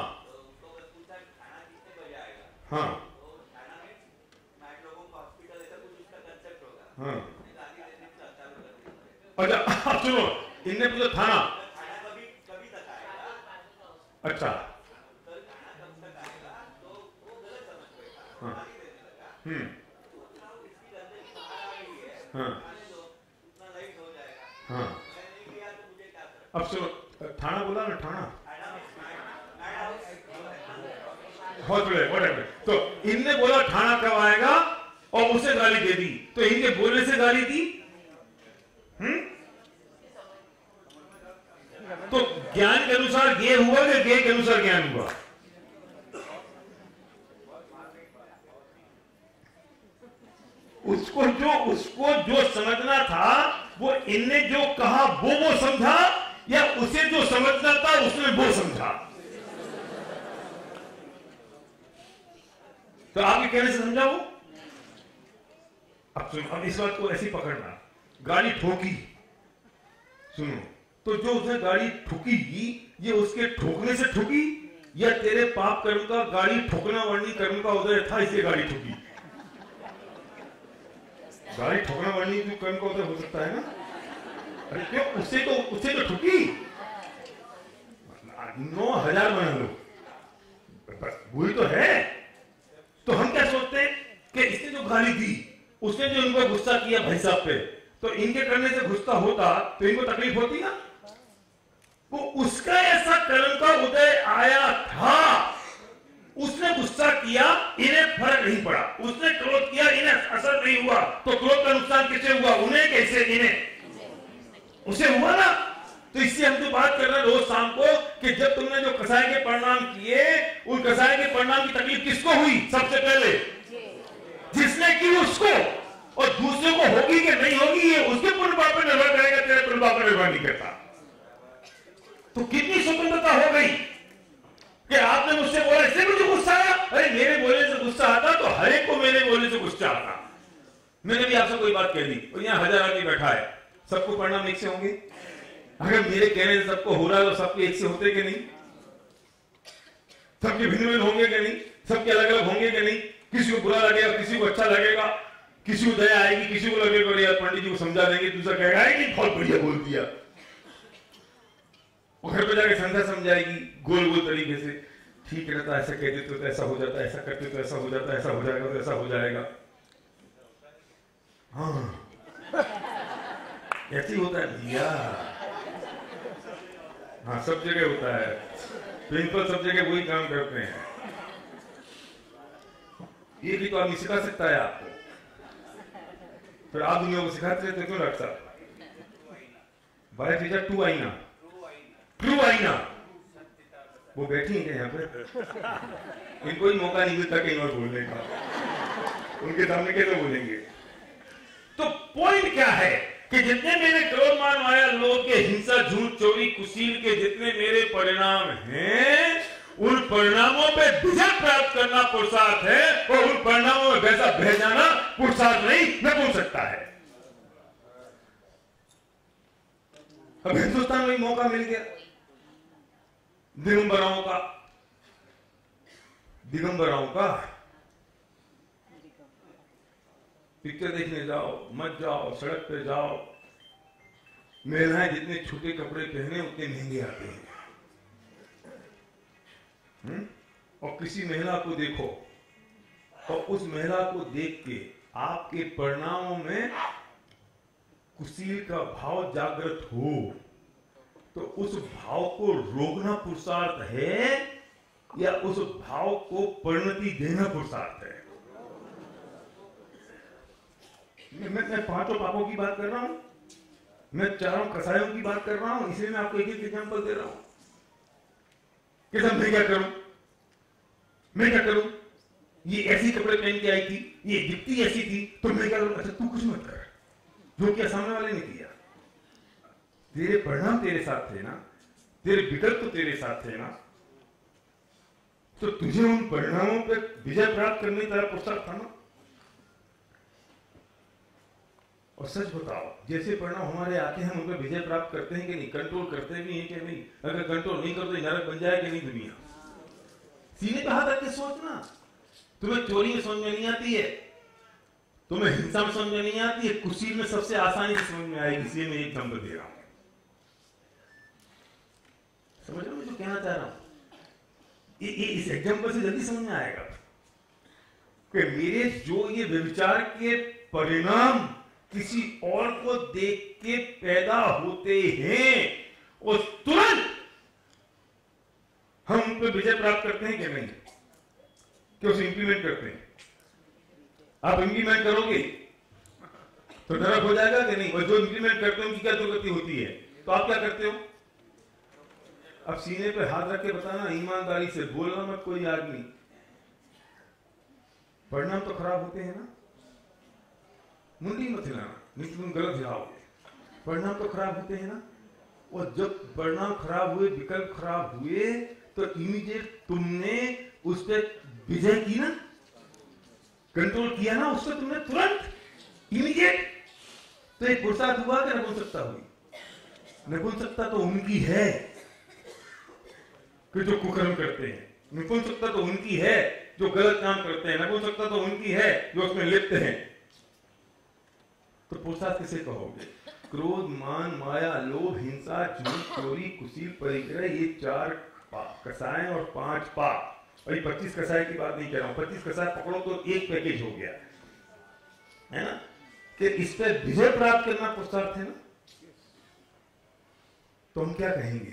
हाँ हाँ अच्छा आप सुनो, इनने पूछा थाना, अच्छा हाँ हाँ हाँ अब सुनो, थाना बोला ना, थाना तो इनने बोला थाना कब आएगा और उसे गाली दे दी, तो इनके बोलने से गाली दी। तो ज्ञान के अनुसार गे हुआ कि गे के अनुसार ज्ञान हुआ? उसको जो समझना था वो इनने जो कहा वो समझा, या उसे जो समझना था उसने वो समझा? तो आपके कहने से समझा वो? अब सुनो, अब इस बात को ऐसी पकड़ना, गाड़ी ठोकी, सुनो, तो जो उसने गाड़ी ठोकी ये उसके ठोकने से ठोकी, या तेरे पाप कर्म का गाड़ी ठोकना वर्णी कर्म का उदय था इसलिए गाड़ी ठोकी? गाड़ी ठोकना वर्णी कर्म का उदय हो सकता है ना? अरे क्यों, उससे तो ठोकी 9,000 बना लो, वही तो है। तो हम क्या सोचते हैं कि इसने जो गाली दी, उसने जो इनको गुस्सा किया भाई साहब पे, तो इनके करने से गुस्सा होता तो इनको तकलीफ होती ना? वो उसका ऐसा कर्म का उदय आया था, उसने गुस्सा किया, इन्हें फर्क नहीं पड़ा, उसने क्रोध किया, इन्हें असर नहीं हुआ, तो क्रोध का नुकसान किसे हुआ? उन्हें कैसे? इन्हें, उसे हुआ ना। तो इससे हम जो बात कर रहे हैं रोज शाम को कि जब तुमने जो कसाई के परिणाम किए, उन कसाई के परिणाम की तकलीफ किसको हुई? सबसे पहले जिसने की उसको, और दूसरे को होगी कि नहीं होगी ये उसके पुण्य पाप पर निर्भर करेगा, तेरे पुण्य पाप पर निर्भर नहीं करता। तो कितनी स्वतंत्रता हो गई कि आपने मुझसे बोला इसलिए मुझे गुस्सा आया। अरे मेरे बोलने से गुस्सा आता तो हर एक को मेरे बोलने से गुस्सा आता। मैंने भी आपसे कोई बात कह दी और यहाँ 1000 आदमी बैठा है, सबको परिणाम एक से होंगे? अगर मेरे कहने से सबको हो रहा है तो सबके एक से होते कि नहीं? सबके भिन्न भिन्न होंगे कि नहीं? सबके अलग अलग होंगे कि नहीं? किसी को बुरा लगेगा, किसी को अच्छा लगेगा, किसी को दया आएगी, किसी को लगेगा यार पंडित जी को समझा देंगे, दूसरा कहेगा कि बहुत बढ़िया बोल दिया, घर पे जाके संध्या समझाएगी गोल गोल तरीके से, ठीक रहता, ऐसा कह देते तो ऐसा हो जाता, ऐसा करते तो ऐसा हो जाता, ऐसा हो जाएगा तो ऐसा हो जाएगा। हाँ ऐसे ही होता है भैया, हाँ सब जगह होता है, प्रिंसिपल सब जगह वही काम करते हैं। ये भी तो आदमी सिखा सकता है आपको, फिर आप दुनिया को सिखाते रहते क्यों डॉक्टर साहब? बाय टीचर टू आईना, ट्रू आईना, वो बैठी है यहाँ पे, इनको ही मौका नहीं मिलता कहीं और बोलने का, उनके सामने कैसे बोलेंगे? तो पॉइंट क्या है कि जितने मेरे क्रोध मान माया लोभ के हिंसा झूठ चोरी कुशील के जितने मेरे परिणाम हैं, उन परिणामों पे विजय प्राप्त करना पुरुषार्थ है, और उन परिणामों में वैसा बह जाना पुरुषार्थ नहीं, न बोल सकता है। अब हिंदुस्तान में मौका मिल गया दिगंबराओं का पिक्चर देखने जाओ, मत जाओ, सड़क पे जाओ, महिलाएं जितने छोटे कपड़े पहने उतने महंगे आते हैं। और किसी महिला को देखो और उस महिला को देख के आपके परिणामों में कुशील का भाव जागृत हो, तो उस भाव को रोकना पुरुषार्थ है या उस भाव को परिणति देना पुरुषार्थ है? मैं पांचों पापों की बात कर रहा हूं, मैं चारों कसायों की बात कर रहा हूं, इसलिए मैं आपको एक एक एग्जांपल दे रहा हूं कि सब मैं क्या करूं, ये ऐसी कपड़े पहन के आई थी, ये दिखती ऐसी थी, तो मैं क्या करूं? अच्छा तू कुछ मत कर, जो कि सामने वाले ने किया, तेरे परिणाम तेरे साथ थे ना, तेरे विकल्प तो तेरे साथ थे ना, तो तुझे उन परिणामों पे विजय प्राप्त करने का पुरुषार्थ था ना। और सच बताओ, जैसे परिणाम हमारे आते हैं हम उन पर विजय प्राप्त करते हैं कि नहीं, कंट्रोल करते भी हैं कि नहीं? अगर कंट्रोल नहीं करते नरक बन जाए कि नहीं दुनिया? सीने पे हाथ रख के सोचना, तुम्हें चोरी में समझ में नहीं आती है, तुम्हें हिंसा में समझ में नहीं आती है, कुशील में सबसे आसानी से समझ में आएगी, इसलिए मैं एग्जाम्पल दे रहा हूं। समझ रहे हो जो कहना चाह रहा हूं? इस एग्जाम्पल से जल्दी समझ में आएगा कि मेरे जो ये व्यभिचार के परिणाम किसी और को देख के पैदा होते हैं, और तुरंत हम उन पर विजय प्राप्त करते हैं कि नहीं, कि उसे इंप्लीमेंट करते हैं। आप इंप्लीमेंट करोगे तो नरक हो जाएगा कि नहीं? और जो इंप्लीमेंट करते हैं उनकी क्या दुर्गति होती है? तो आप क्या करते हो? अब सीने पे हाथ रख के बताना, ईमानदारी से बोलना मत कोई आदमी, परिणाम तो खराब होते हैं ना। मुंडी मत हिलाना, नहीं तुम गलत हिलाओगे, परिणाम तो खराब होते हैं ना। और जब परिणाम खराब हुए, विकल्प खराब हुए, तो इमीडिएट तुमने उस पर विजय की ना, कंट्रोल किया ना उसको तुमने, तुरंत इमीडिएट। तो एक पुरुषार्थ हुआ कि नपुंसकता हुई? नपुंसकता तो उनकी है कि जो कुकर्म करते हैं, नपुंसकता तो उनकी है जो गलत काम करते हैं, नपुंसकता तो उनकी है जो उसमें लिप्त हैं। तो पुरुषार्थ किसे कहोगे? क्रोध, मान, माया, लोभ, हिंसा, झूठ, चोरी, कुशील, परिग्रह, ये 4 कसाय और 5 पाप। और ये 25 कसाय की बात नहीं कह रहा हूं, 25 कसाय पकड़ो तो एक पैकेज हो गया है ना, कि इस पर विजय प्राप्त करना पुरुषार्थ है ना। तो हम क्या कहेंगे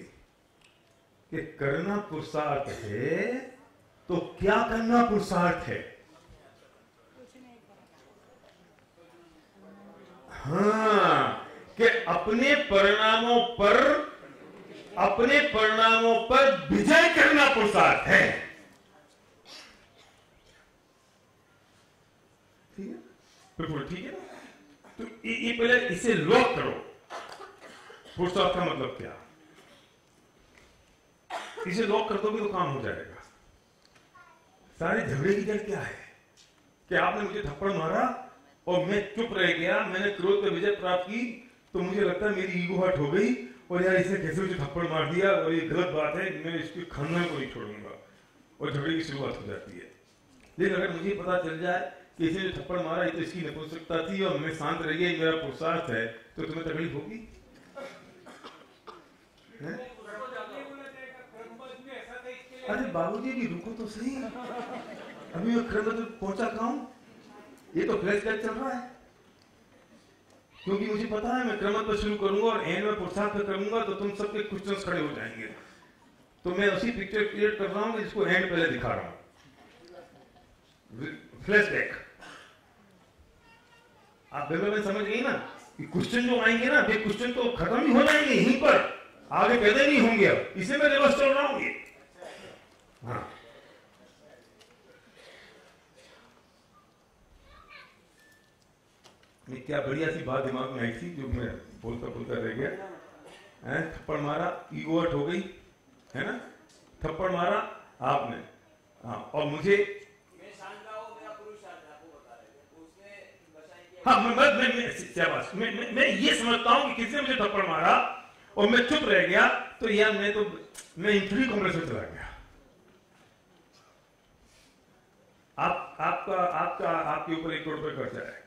कि करना पुरुषार्थ है, तो क्या करना पुरुषार्थ है? हाँ, कि अपने परिणामों पर विजय करना पुरुषार्थ है। ठीक है, बिल्कुल ठीक है ना। तो ये पहले इसे लॉक करो, पुरुषार्थ का मतलब क्या? इसे लॉक कर दोगे तो काम हो जाएगा। सारे झगड़े की जड़ क्या है कि आपने मुझे थप्पड़ मारा और मैं चुप रह गया, मैंने क्रोध पे विजय प्राप्त की, तो मुझे लगता है मेरी ईगो हर्ट हो गई, और यार इसने कैसे मुझे थप्पड़ मार दिया, और ये गलत बात है, मैं इसके खानदान को नहीं छोड़ूंगा, और झगड़े की शुरुआत हो जाती है। लेकिन अगर मुझे पता चल जाए कि इसने जो थप्पड़ मारा, ये तो इसकी नपुंसकता थी और मैं शांत रह गया, मेरा पुरुषार्थ है, तो तुम्हें तकलीफ होगी? अरे बाबूजी भी रुको तो सही, अभी मैं क्रम में पहुंचा कहां हूं? ये तो फ्लैशबैक चल रहा है, क्योंकि मुझे पता है मैं क्रम पर शुरू करूंगा और एंड में पुरुषार्थ पे करूंगा तो तुम सबके क्वेश्चंस खड़े हो जाएंगे। तो मैं उसी पिक्चर क्रिएट कर रहा हूं जिसको एंड पहले दिखा रहा हूं, फ्लैशबैक। आप में समझ गई ना कि क्वेश्चन जो आएंगे ना, वे क्वेश्चन तो खत्म ही हो जाएंगे यहीं पर, आगे पैदा नहीं होंगे। अब इसे मैं रिवर्स चल रहा हूं ये। हाँ, क्या बढ़िया सी बात दिमाग में आई थी जो मैं बोलता रह गया। थप्पड़ मारा, ईगो हर्ट हो गई है ना, थप्पड़ मारा आपने, हाँ, और मुझे हाँ, मैं ये समझता हूं कि किसी ने मुझे थप्पड़ मारा और मैं चुप रह गया, तो यार मैं इंफ्री कॉम्प्लेक्स में चला गया। आपके ऊपर 1 करोड़ रुपए कर्जा है,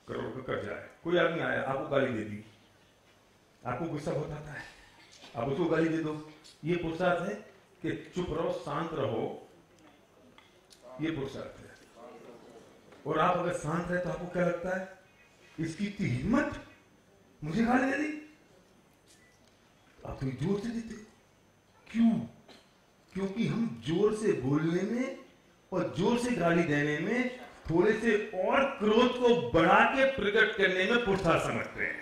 करोड़ का कर्जा है, कोई आदमी आया आपको गाली दे दी, आपको गुस्सा बहुत आता है, आप उसको गाली दे दो। ये पुरुषार्थ है कि चुप रहो, शांत रहो, ये पुरुषार्थ है। और आप अगर शांत रहे तो आपको क्या लगता है, इसकी इतनी हिम्मत, मुझे गाली दे दी, आप तो जोर से देते। क्यों? क्योंकि हम जोर से बोलने में और जोर से गाली देने में थोड़े से और क्रोध को बढ़ा के प्रकट करने में पुरुषार्थ समझते हैं।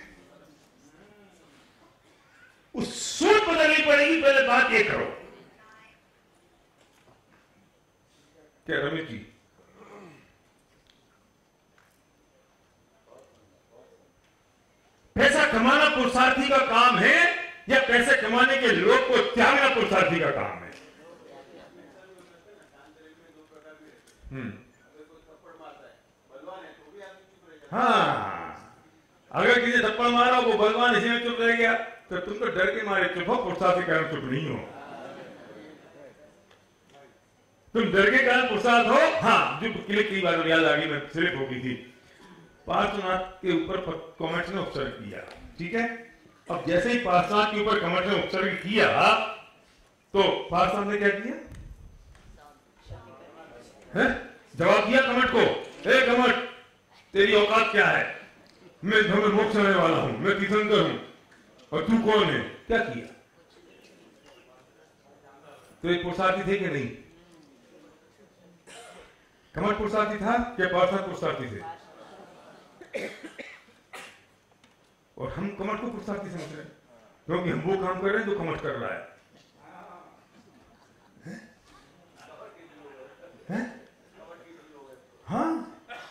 उस सोच बदलनी पड़ेगी। पहले बात ये करो, क्या रमेश जी, पैसा कमाना पुरुषार्थी का काम है या पैसे कमाने के लोग को त्यागना पुरुषार्थी का काम है? हाँ, अगर किसी थप्पड़ मारा वो बलवान इसी में चुप रह गया, तो तुम तो डर के मारे चुप हो, पुरुषार्थ के कारण चुप नहीं हो। तुम डर के कारण पुरुषार्थ हो। हाँ, जो क्लिक की बात याद आ गई, मैं स्लिप हो गई थी पार्श्वनाथ के ऊपर कमेंट ने उपसर्ग किया, ठीक है। अब जैसे ही पार्श्वनाथ के ऊपर कमेंट ने उपसर्ग किया तो पार्श्वनाथ ने क्या किया है? जवाब दिया कमट को, हे कमट तेरी औकात क्या है, मैं धर्म मोक्ष होने वाला हूं, मैं तीर्थंकर हूं और तू कौन है? क्या किया? तो एक पुरुषार्थी थे कि नहीं? कमट पुरुषार्थी था क्या पार्श्वनाथ पुरुषार्थी थे? और हम कमट को पुरुषार्थी समझ रहे हैं क्योंकि हम वो काम कर रहे हैं जो कमट कर रहा है। हाँ,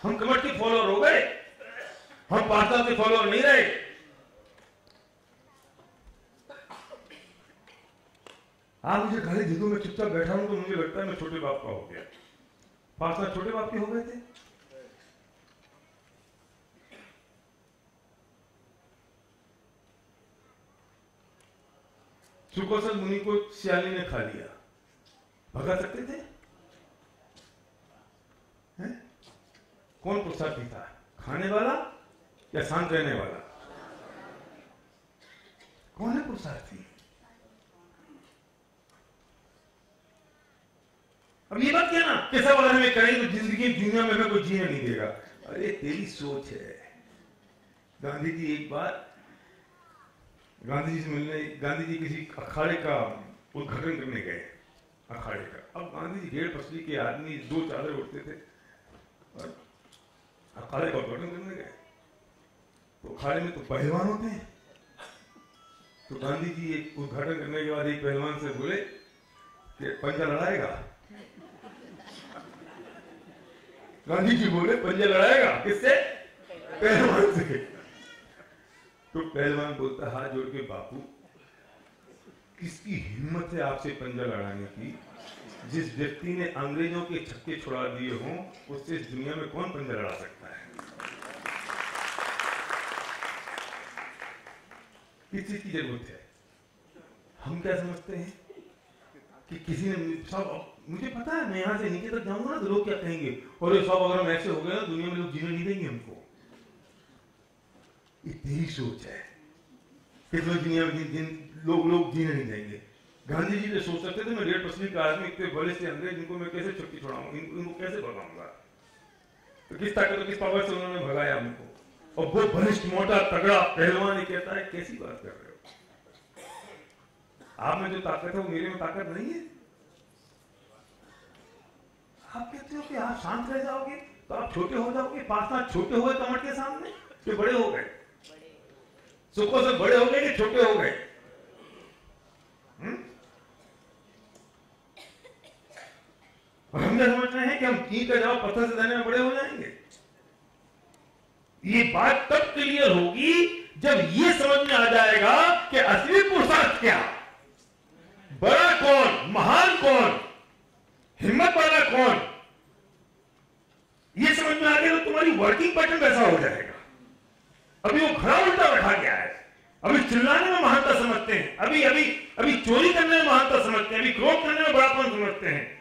हम कमट के फॉलोअर हो गए, हम पार्श्वनाथ के फॉलोअर नहीं रहे। आप मुझे गाली दे दो, मैं चुपचाप बैठा हूं तो मुझे लगता है मैं छोटे बाप का हो गया। पार्श्वनाथ छोटे बाप के हो गए थे। सुकोसल मुनि को सियाली ने खा लिया, भगा सकते थे? हैं? कौन पुरुषार्थी था, खाने वाला या शांत रहने वाला? कौन है पुरुषार्थी? अब ये बात क्या ना कि सब अगर हमें करें तो जिंदगी दुनिया में हमें कोई जीने नहीं देगा। अरे तेरी सोच है। गांधी जी एक बार गांधी जी से मिलने, गांधी जी किसी अखाड़े का उद्घाटन करने गए, अखाड़े का। अब गांधी जी 1.5 पसली के आदमी 2 चादर उड़ते थे और अखाड़े का उद्घाटन करने गए। तो अखाड़े में तो पहलवान होते हैं। तो गांधी जी एक उद्घाटन करने के बाद एक पहलवान से बोले कि पंजा लड़ाएगा। गांधी जी बोले पंजा लड़ाएगा किससे? पहलवान से। तो पहलवान बोलता हाथ जोड़ के, बापू किसकी हिम्मत है आपसे पंजा लड़ाने की? जिस व्यक्ति ने अंग्रेजों के छक्के छुड़ा दिए हों उससे इस दुनिया में कौन पंजा लड़ा सकता है? किस चीज की जरूरत है? हम क्या समझते हैं कि किसी ने सब, मुझे पता है मैं यहां से नीचे तक जाऊंगा ना तो लोग क्या कहेंगे, और ये सब अगर हम ऐसे हो गए ना दुनिया में लोग जीने नहीं देंगे हमको। इतनी सोच है कि दुनिया में लोग जीने नहीं देंगे। गांधी जी ने सोच सकते थे मैं 1.5 पसली का आदमी, इतने बड़े से अंग्रेज, इनको मैं कैसे छुट्टी छोड़ाऊंगा, इनको कैसे भगाऊंगा? तो किस ताकत, किस पावर से उन्होंने भगाया हमको। और वो बलिष्ठ मोटा तगड़ा पहलवान कहता है कैसी बात कर रहे हो? आप में जो ताकत है वो मेरे में ताकत नहीं है। आप कहते हो कि आप शांत रह जाओगे तो आप छोटे हो जाओगे। पार्श्वनाथ छोटे हुए कमट के सामने कि बड़े हो गए? सुखों से बड़े हो गए कि छोटे हो गए? और हम क्या समझ रहे हैं कि हम ईंट का जवाब पत्थर से देने में बड़े हो जाएंगे। ये बात तब क्लियर होगी जब ये समझ में आ जाएगा कि असली पुरुषार्थ क्या, बड़ा कौन, महान कौन, हिम्मत वाला कौन। ये समझ में आ गया तो तुम्हारी वर्किंग पैटर्न वैसा हो जाएगा। अभी वो खड़ा उल्टा बैठा गया है। अभी चिल्लाने में महानता समझते हैं, अभी अभी अभी चोरी करने में महानता समझते हैं, अभी क्रोध करने में बड़ापन समझते हैं।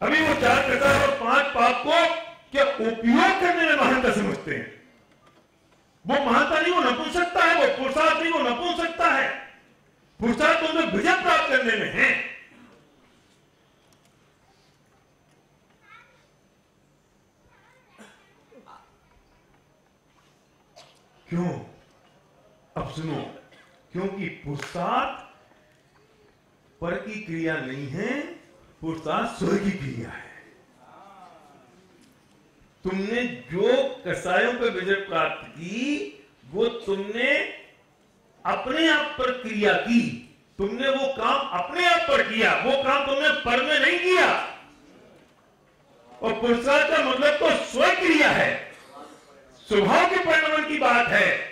अभी वो 4 कसार और 5 पाप को क्या उपयोग करने में महानता समझते हैं। वो महानता नहीं, वो नपुंसकता है। वो पुरुषार्थ नहीं, वो नपुंसकता है। पुरुषार्थ तो उन्हें विजय प्राप्त करने में है। क्यों? अब सुनो, क्योंकि पुरुषार्थ पर की क्रिया नहीं है, पुरुषार्थ स्व की क्रिया है। तुमने जो कसायों पर विजय प्राप्त की वो तुमने अपने आप पर क्रिया की। तुमने वो काम अपने आप पर किया, वो काम तुमने पर में नहीं किया। और पुरुषार्थ का मतलब तो स्व क्रिया है, स्वभाव के परिणाम की बात है।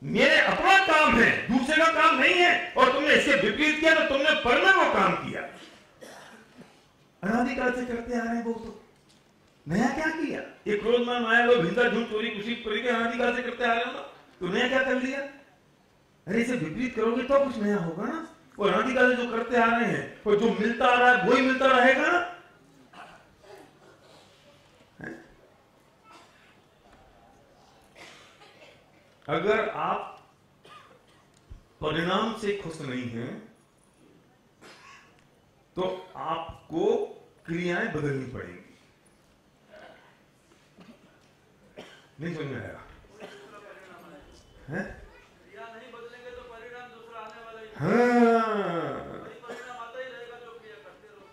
मेरे अपना काम है, दूसरे का काम नहीं है। और तुमने इससे विपरीत किया तो तुमने पर में वो काम किया। अनादिकाल से करते आ रहे हैं वो, तो नया क्या किया? एक क्रोध मान माया लोग हिंसा झूठ चोरी खुशी के अनादिकाल से करते आ रहे हो ना, तो नया क्या कर लिया? अरे इसे विपरीत करोगे तो कुछ नया होगा ना। और अनादिकाल से जो करते आ रहे हैं और जो मिलता आ रहा है वही मिलता रहेगा ना। अगर आप परिणाम से खुश नहीं हैं तो आपको क्रियाएं बदलनी पड़ेंगी। नहीं समझ में आया? क्रिया नहीं बदलेंगे तो परिणाम दूसरा आने वाला ही हाँ, वही परिणाम आता ही रहेगा जो क्रिया करते रहो।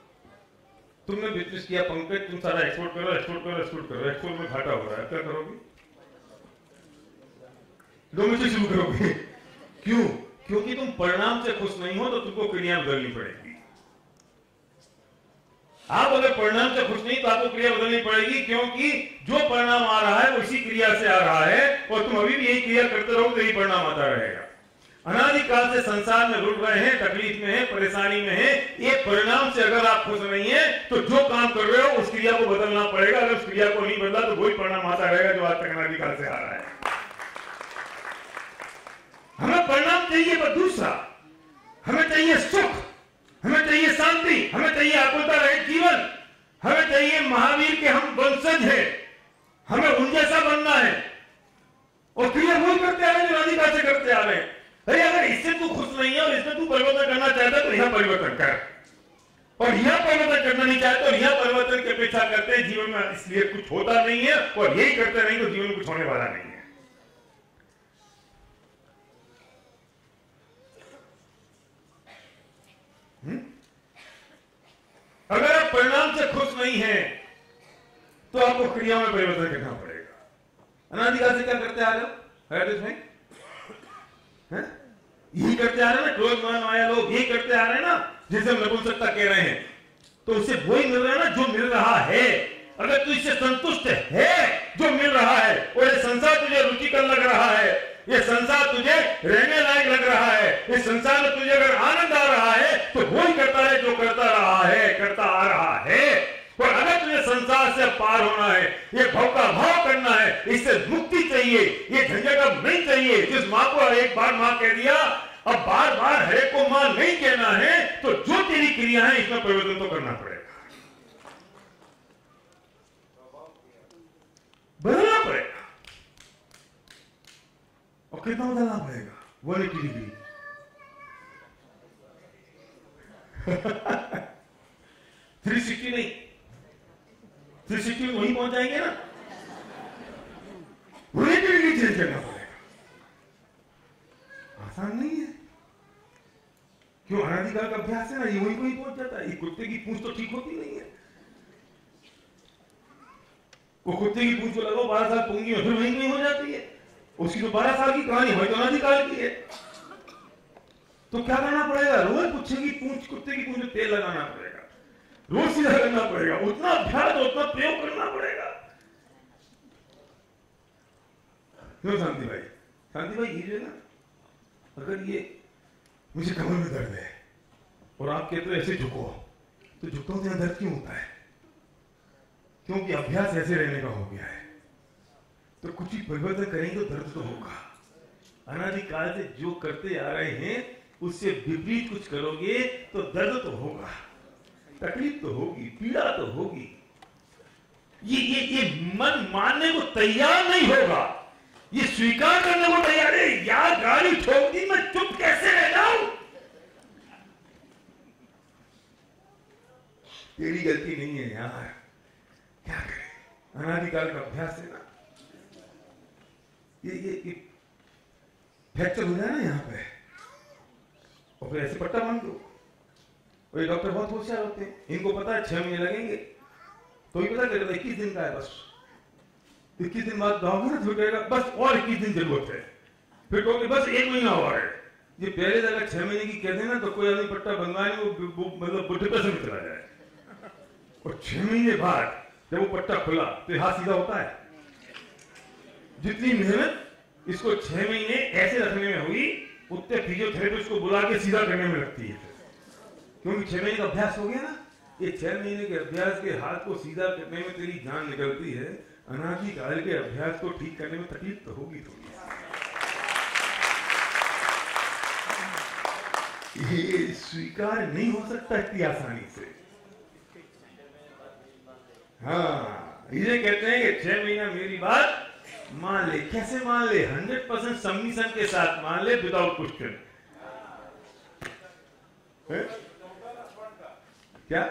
तुमने बिजनेस किया पंकज, तुम सारा एक्सपोर्ट करो एक्सपोर्ट करो एक्सपोर्ट करो, एक्सपोर्ट में घाटा हो रहा है, क्या करोगे? डोमेस्टिक शुरू करोगे। क्यों? क्योंकि तुम परिणाम से खुश नहीं हो तो तुमको क्रिया बदलनी पड़ेगी। आप अगर परिणाम से खुश नहीं तो आपको क्रिया बदलनी पड़ेगी, क्योंकि जो परिणाम आ रहा है वो इसी क्रिया से आ रहा है और तुम अभी भी यही क्रिया करते रहो तो यही परिणाम आता रहेगा। अनादिकाल से संसार में रुल रहे हैं, तकलीफ में है, परेशानी में है, ये परिणाम से अगर आप खुश नहीं है तो जो काम कर रहे हो उस क्रिया को बदलना पड़ेगा। अगर उस क्रिया को नहीं बदला तो वही परिणाम आता रहेगा जो आज तक अनादिकाल से आ रहा है। हमें परिणाम चाहिए, पर दूसरा हमें चाहिए सुख, हमें चाहिए शांति, हमें चाहिए आकुलता रहित जीवन, हमें चाहिए महावीर के हम वंशज हैं, हमें उन जैसा बनना है। और क्रिया वही करते आ रहे हैं जो अनादिकाल से करते आ रहे हैं। अरे अगर इससे तू खुश नहीं है और इसमें तू परिवर्तन करना चाहता है तो यहां परिवर्तन कर, और यहां परिवर्तन करना नहीं चाहते और यहां परिवर्तन की अपेक्षा करते हैं जीवन में, इसलिए कुछ होता नहीं है, और यही करते नहीं तो जीवन में कुछ होने वाला नहीं है। अगर आप परिणाम से खुश नहीं हैं तो आपको क्रिया में परिवर्तन करना पड़ेगा। अनादिकाल से क्या करते आ रहे हो? यही करते आ रहे हैं ना, क्रोध मान माया लोग यही करते आ रहे हैं ना, जिसे हम नपुंसकता कह रहे हैं। तो उससे वही मिल रहा है ना जो मिल रहा है। अगर तू इससे संतुष्ट है जो मिल रहा है, और ये संसार तुझे रुचिकर लग रहा है, ये संसार तुझे रहने लायक लग रहा है, इस संसार में तुझे अगर आनंद आ रहा है तो वही करता है जो करता रहा है, करता आ रहा है। और अगर तुझे संसार से पार होना है, ये भव का भाव करना है, इससे मुक्ति चाहिए, ये झंझट अब नहीं चाहिए। जिस माँ को एक बार माँ कह दिया, अब बार बार हरे को माँ नहीं कहना है, तो जो तेरी क्रिया है इसमें परिवर्तन तो करना पड़ेगा, बदलना पड़ेगा। और कितना बदलना पड़ेगा? 180 डिग्री। 360 नहीं, 360 में वहीं पहुंच जाएंगे ना, 180 डिग्री चेंज करना पड़ेगा। आसान नहीं है। क्यों? अनादिकाल का अभ्यास है ना, ये वहीं वहीं पहुंच जाता है। ये कुत्ते की पूंछ तो ठीक होती नहीं है। वो कुत्ते की पूंछ को लगाओ 12 साल पूंगी और फिर वहीं वहीं हो जाती है। उसकी तो 12 साल की कहानी है, तो अनादिकाल की है। तो क्या करना पड़ेगा? रोज पूछेगी पूंछ, कुत्ते की पूंछ में तेल लगाना पड़ेगा, रोज सीधा करना पड़ेगा, उतना अभ्यास उतना प्रयोग करना पड़ेगा। क्यों शांति भाई? शांति भाई ये जो ना, अगर ये मुझे कमर में दर्द है और आप कहते हो ऐसे झुको, तो झुकता हूं, दर्द क्यों होता है? क्योंकि अभ्यास ऐसे रहने का हो गया है। तो कुछ ही परिवर्तन करेंगे तो दर्द तो होगा। अनादिकाल से जो करते आ रहे हैं उससे विपरीत कुछ करोगे तो दर्द तो होगा, तकलीफ तो होगी, पीड़ा तो होगी। ये मन मानने को तैयार नहीं होगा, ये स्वीकार करने को तैयार है। यार गाड़ी ठोक दी, मैं चुप कैसे रह जाऊं? तेरी गलती नहीं है यार, क्या करें? अनादिकाल का अभ्यास है ना। ये फ्रैक्चर हो जाए ना यहाँ पे, और फिर ऐसे पट्टा बांध दो। और ये डॉक्टर बहुत होशियार होते हैं, इनको पता है 6 महीने लगेंगे, तो ये पता करेगा 21 दिन का है बस। 21 दिन बाद जाओगे ना तो कहेगा बस और 21 दिन जरूरत है, फिर कहोगे बस 1 महीना और है। ये पहले अगर 6 महीने की कह देना तो कोई आदमी पट्टा बनवाए वो मतलब बुढ़ापे में चला जाए। और 6 महीने बाद जब वो पट्टा खुला तो हाथ सीधा होता है। जितनी मेहनत इसको 6 महीने ऐसे रखने में हुई, उतने फिजियोथेरेपिस्ट को बुला के सीधा करने में लगती है, क्योंकि 6 महीने का अभ्यास हो गया ना। ये 6 महीने के अभ्यास के हाथ को सीधा करने में तेरी जान निकलती है। अनादिकाल के अभ्यास को ठीक करने में तकलीफ तो होगी थोड़ी। ये स्वीकार नहीं हो सकता इतनी आसानी से। हाँ, इसे कहते हैं कि 6 महीना मेरी बात मान ले, कैसे मान ले? 100% सबमिशन के साथ मान ले, विदाउट क्वेश्चन। क्या?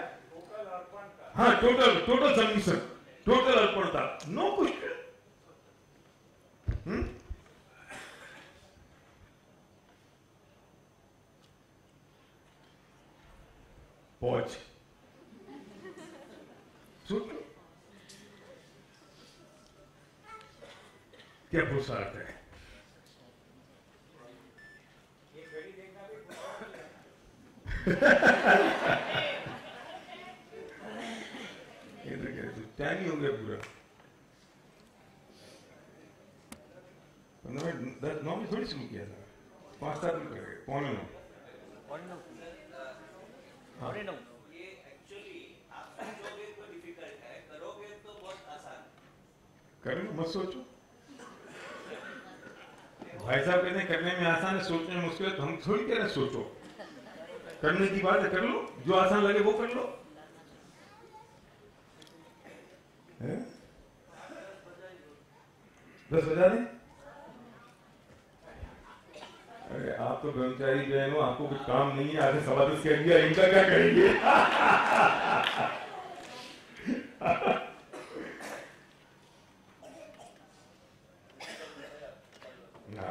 हाँ, टोटल सबमिशन, टोटल अर्पण था, नो क्वेश्चन। पहुंच सोचो क्या पुरुषार्थ है। टाइम ही हो गया पूरा। 15 मिनट 9 में थोड़ी शुरू किया था, 5-7 मिनट लगे, 8:45। हाँ। ये एक्चुअली आप सोचोगे तो डिफिकल्ट है, करोगे तो बहुत आसान। करो मत सोचो। भाई साहब कहते हैं करने में आसान है, सोचने में मुश्किल है, तो हम थोड़ी कह रहे हैं सोचो। करने की बात है, कर लो, जो आसान लगे वो कर लो। 10 बजा दें? अरे आप तो ब्रह्मचारी बहन हो, आपको कुछ काम नहीं है, आगे 10:15 कह दिया, इनका क्या करेंगे? ना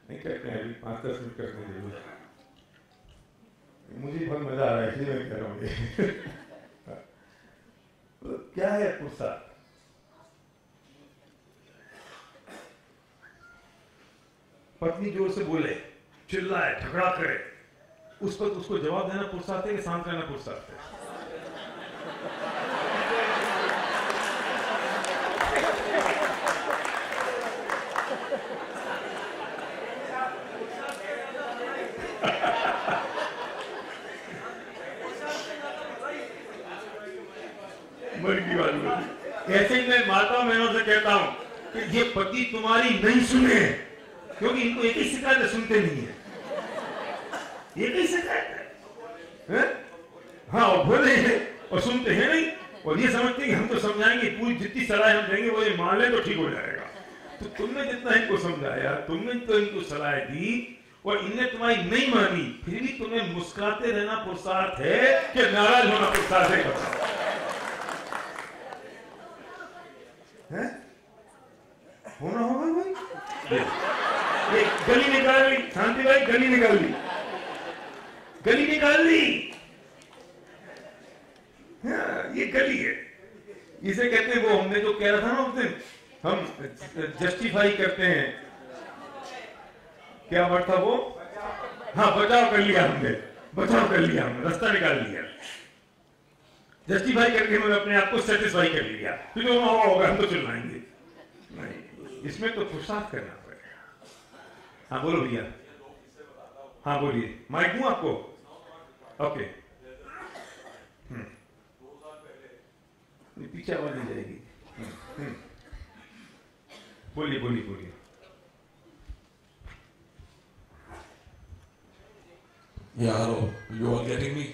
नहीं करते हैं, अभी 5-10 मिनट करने जरूर। मुझे बहुत मजा आ रहा है, इसलिए मैं कह रहा हूँ। तो क्या है पुरुषार्थ? पत्नी जोर से बोले, चिल्लाए, झगड़ा करे, उस पर उसको जवाब देना पुरुषार्थ है कि शांत रहना पुरुषार्थ है? ऐसे ही मैं माता बहनों से कहता हूं कि ये पति तुम्हारी नहीं सुने, क्योंकि इनको एक ही शिकायत सुनते नहीं है, एक ही शिकायत है? हाँ, और बोले हैं और सुनते हैं नहीं, और ये समझते हैं कि हम तो समझाएंगे, पूरी जितनी सलाह हम देंगे वो ये मान ले तो ठीक हो जाएगा। तो तुमने जितना इनको समझाया, तुमने तो इनको सलाह दी और इनने तुम्हारी नहीं मानी, फिर भी तुम्हें मुस्कुराते रहना पुरुषार्थ है कि नाराज होना पुरुषार्थ है? होना होगा भाई। ये गली निकाल ली शांति भाई, गली निकाल ली, गली निकाल ली। हाँ, ये गली है, इसे कहते हैं, वो हमने जो कह रहा था ना उस दिन, हम जस्टिफाई करते हैं, क्या वर्ड था वो? हाँ, बचाव कर लिया हमने, बचाव कर लिया हमने, रास्ता निकाल लिया, जस्टिफाई करके हमने अपने आप को सेटिस्फाई कर लिया, फिर जो होगा हम तो चिल्लाएंगे नहीं, इसमें तो पुरुषार्थ करना पड़ेगा। हाँ बोलो भैया, हाँ बोलिए, माइक दूं आपको? ओके, पीछे आवाज नहीं जाएगी। बोलिए बोलिए बोलिए। Yeah, hello. You all getting me?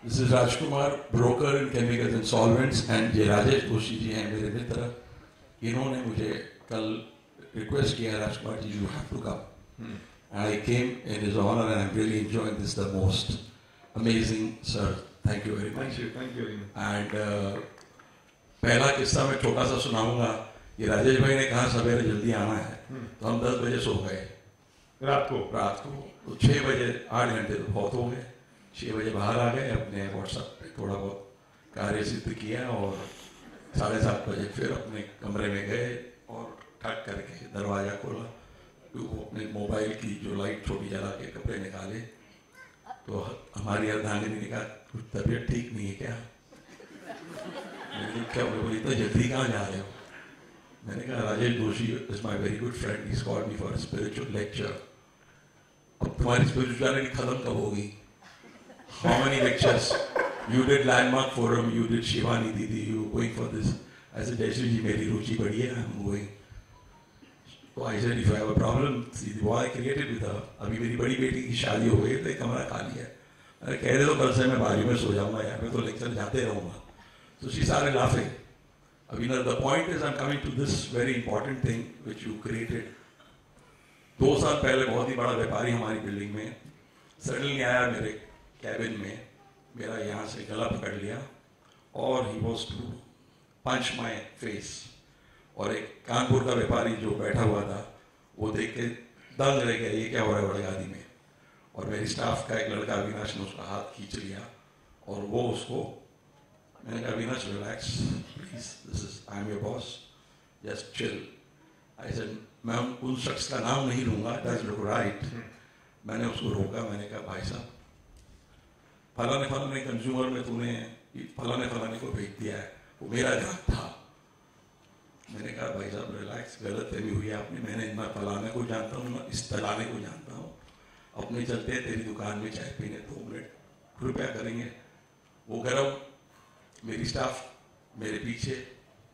This is Rajkumar, broker in chemicals and solvents, and ये राजेश जोशी जी हैं मेरे मित्र। इन्होंने मुझे कल रिक्वेस्ट किया, Rajkumar ji, you have to come. And I came in his honor, and I'm really enjoying this the most. Amazing, sir. Thank you very much. Thank you very much. And पहला किस्सा मैं छोटा सा सुनाऊंगा। ये राजेश भाई ने कहा सवेरे जल्दी आना है, तो हम 10 बजे सो गए रात को तो 6 बजे 8 घंटे तो बहुत हो गए। 6 बजे बाहर आ गए, अपने व्हाट्सएप पे थोड़ा बहुत कार्य सिद्ध किया और 7:30 बजे फिर अपने कमरे में गए और ठक करके दरवाज़ा खोला, तो अपने मोबाइल की जो लाइट छोटी जला के कपड़े निकाले, तो हमारी अर्धांगिनी ने कहा कुछ तबीयत ठीक नहीं है क्या? मैंने क्या बोली, तो जल्दी कहाँ जा रहे हो? मैंने कहा Rajesh Joshi is my very good friend, he called me for a spiritual lecture. अब तुम्हारी स्पिरिचुअलिटी खत्म कब होगी? How many lectures you did? Landmark forum, you did Shivani दीदी, यू गोइंग फॉर दिस? ऐसे जयश्री जी मेरी रुचि बढ़ी है, आई एम गोइंग। तो I said if I have a problem, see the boy I created with her, अभी मेरी बड़ी बेटी की शादी हो गई तो एक कमरा खाली है, अरे कह दे तो कल से मैं बारी में सो जाऊंगा, यहाँ पे तो लेक्चर जाते रहूंगा। तो she started laughing. Abhinav, the point is I'm coming to this very important thing which you created. 2 साल पहले बहुत ही बड़ा व्यापारी हमारी बिल्डिंग में सडनली आया मेरे कैबिन में, मेरा यहाँ से गला पकड़ लिया और he was to punch my face. और एक कानपुर का व्यापारी जो बैठा हुआ था वो देख के दंग रह गया, ये क्या हो रहा है बड़गादी में। और मेरी स्टाफ का एक लड़का अविनाश ने उसका हाथ खींच लिया और वो उसको, मैंने कहा Avinash relax please, this is I am your boss, just chill. I said मैं उन शख्स का नाम नहीं लूंगा, दैट्स लुक राइट। मैंने उसको रोका, मैंने कहा भाई साहब फलाने कंज्यूमर में तूने फलाने को भेज दिया है, वो मेरा ग्राहक था। मैंने कहा भाई साहब रिलैक्स, गलतफहमी हुई आपने, मैंने ना फलाने को जानता हूँ ना इस तलाने को जानता हूँ। अपने चलते तेरी दुकान में चाय पीने 2 मिनट कृपया करेंगे। वो गरम मेरी स्टाफ मेरे पीछे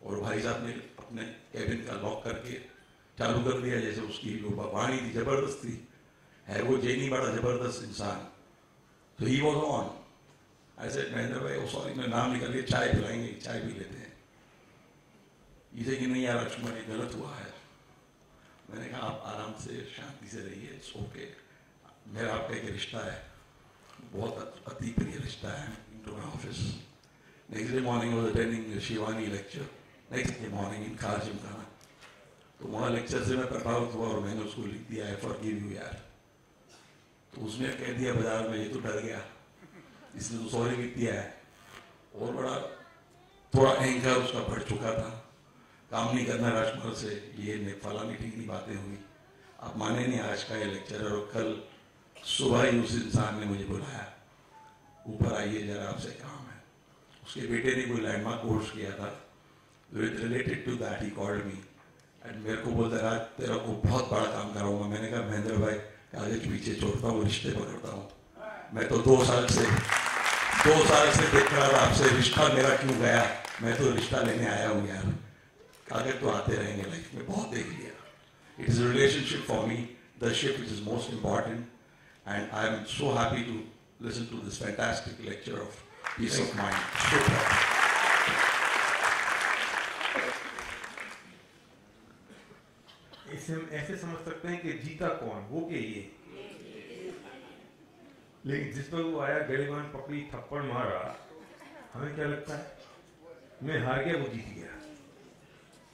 और भाई साहब ने अपने कैबिन का लॉक करके चालू कर दिया, जैसे उसकी जो वाणी थी जबरदस्ती है, वो जेनी बड़ा जबरदस्त इंसान। तो ही वॉज ऑन। ऐसे महेंद्र भाई सॉरी मैं नाम निकल के चाय पिलाएंगे, चाय पी लेते हैं। इसे कि नहीं यार लक्ष्मण ये गलत हुआ है। मैंने कहा आप आराम से शांति से रहिए, इट्स ओके। मेरा आपका एक रिश्ता है, बहुत अति प्रिय रिश्ता है into my office. Next day morning was attending Shivani lecture, next day morning in car Gymkhana. तो वहाँ लेक्चर से मैं प्रभावित हुआ और मैंने उसको लिख दिया आई फॉरगिव यू यार। तो उसने कह दिया बाजार में, ये तो डर गया, इसने तो सॉरी लिख दिया है। और बड़ा थोड़ा अहंकार उसका बढ़ चुका था, काम नहीं करना राजकुमार से, ये फलानी ठीक नहीं बातें हुई। आप माने नहीं, आज का ये लेक्चर और कल सुबह ही उस इंसान ने मुझे बुलाया, ऊपर आइए जरा आपसे काम है। उसके बेटे ने कोई लैंडमार्क कोर्स किया था, related to that he called me and मेरे को बोलता राज तेरा को बहुत बड़ा काम कराऊंगा। मैंने कहा महेंद्र भाई कागज पीछे छोड़ता हूँ, रिश्ते पकड़ता हूँ। मैं तो 2 साल से देख रहा था आपसे, रिश्ता मेरा क्यों गया। मैं तो रिश्ता लेने आया हूँ यार, कागज तो आते रहेंगे लाइफ में, बहुत देख लिया। It is a relationship for me, the ship is most important and I am so happy to listen to this fantastic lecture of peace of mind. इसे हम ऐसे समझ सकते हैं कि जीता कौन, वो के ये। लेकिन जिस पर वो आया, गरीबान पकड़ी, थप्पड़ मारा, हमें क्या लगता है मैं हार गया, वो जीत गया।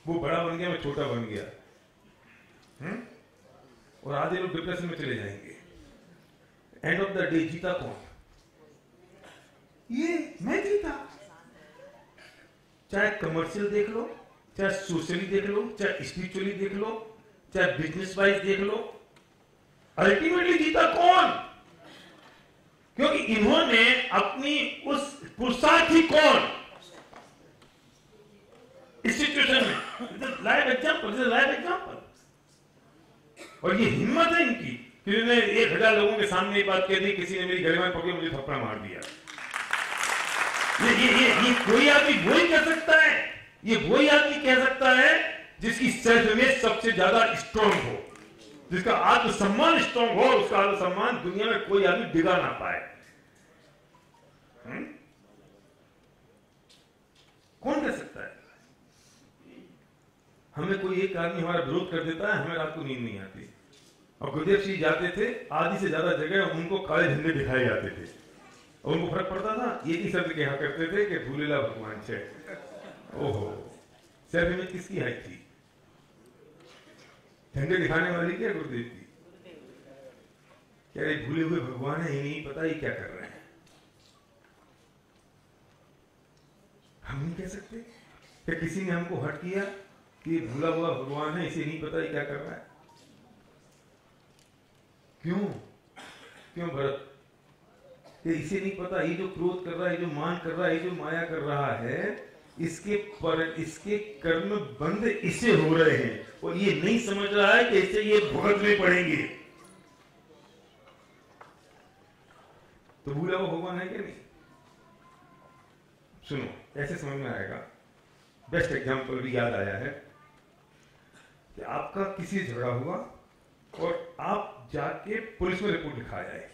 वो बड़ा बन गया, मैं छोटा बन गया। और आधे लोग डिप्रेशन में चले जाएंगे। एंड ऑफ द डे जीता कौन? ये मैं जीता। चाहे कमर्शियल देख लो, चाहे सोशली देख लो, चाहे स्पिरिचुअली देख लो, चाहे बिजनेस वाइज देख लो, अल्टीमेटली जीता कौन? क्योंकि इन्होंने अपनी उस पुरुषार्थी कौन इस सिचुएशन में, लाइव एग्जांपल। और ये हिम्मत है इनकी कि उन्होंने 1000 लोगों के सामने ये बात कह दी, किसी ने मेरी गरिमा पकड़ी, मुझे थप्पड़ मार दिया। ये कोई आदमी वही कह सकता है, ये वही आदमी कह सकता है जिसकी सेल्फ इमेज सबसे ज्यादा स्ट्रॉन्ग हो, जिसका आत्मसम्मान स्ट्रॉन्ग हो, उसका आत्मसम्मान दुनिया में कोई आदमी डिगा ना पाए। कौन कह सकता है? हमें कोई एक आदमी हमारा विरोध कर देता है, हमें रात को नींद नहीं आती। और गुरुदेव सिंह जाते थे, आधी से ज्यादा जगह उनको काले झंडे दिखाए जाते थे और उनको फर्क पड़ता था। एक ही शब्द कहा करते थे कि भूलेला भगवान छे। ओहो, सेल्फ इमेज किसकी हाई थी? झंडे दिखाने वाली क्या गुरुदेव की? क्या ये भूले हुए भगवान है, ये नहीं पता ये क्या कर रहे हैं। हम नहीं कह सकते कि किसी ने हमको हट किया कि भूला हुआ भगवान है, इसे नहीं पता ये क्या कर रहा है। क्यों भरत? कि इसे नहीं पता, ये जो क्रोध कर रहा है, ये जो मान कर रहा है, ये जो माया कर रहा है, इसके कर्म बंद इसे हो रहे हैं और ये नहीं समझ रहा है कि इसे ये भुगतने पड़ेंगे। तो भूला हुआ भगवान है क्या? नहीं। सुनो, ऐसे समझ में आएगा। बेस्ट एग्जांपल भी याद आया है कि आपका किसी से झगड़ा हुआ और आप जाके पुलिस में रिपोर्ट लिखा जाए।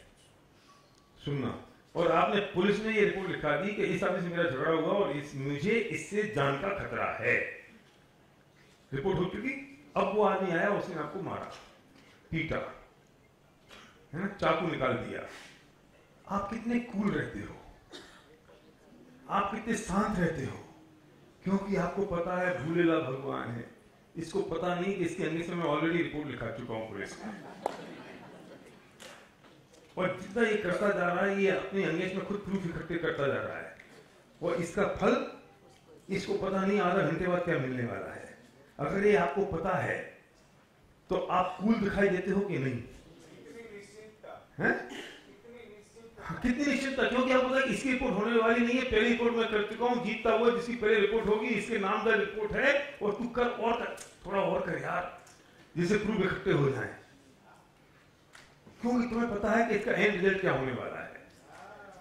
सुनना, और आपने पुलिस ने ये रिपोर्ट लिखा दी कि इस आदमी से मेरा झगड़ा हुआ और मुझे इससे जान का खतरा है, रिपोर्ट हो चुकी। अब वो आदमी आया, उसने आपको मारा, पीटा, है ना, चाकू निकाल दिया। आप कितने कूल रहते हो, आप कितने शांत रहते हो, क्योंकि आपको पता है भूलेला भगवान है। इसको पता नहीं कि इसके अंदर से मैं ऑलरेडी रिपोर्ट लिखा चुका हूं पुलिस को, और जितना ये करता जा रहा है, ये अपने अंगेज में खुद प्रूफ इकट्ठे करता जा रहा है, और इसका फल इसको पता नहीं आधा घंटे बाद क्या मिलने वाला है। अगर ये आपको पता है तो आप कूल दिखाई देते हो कि नहीं? हैं? कितनी निश्चिंतता, क्योंकि आप पता है कि इसकी रिपोर्ट होने वाली नहीं है। पहली रिपोर्ट मैं कर चुका हूं, जीतता हुआ जिसकी पहली रिपोर्ट होगी, इसके नाम का रिपोर्ट है, और तू कर और कर, थोड़ा और कर यार, जिससे प्रूफ इकट्ठे हो जाए, क्योंकि तुम्हें पता है कि इसका एंड रिजल्ट क्या होने वाला है।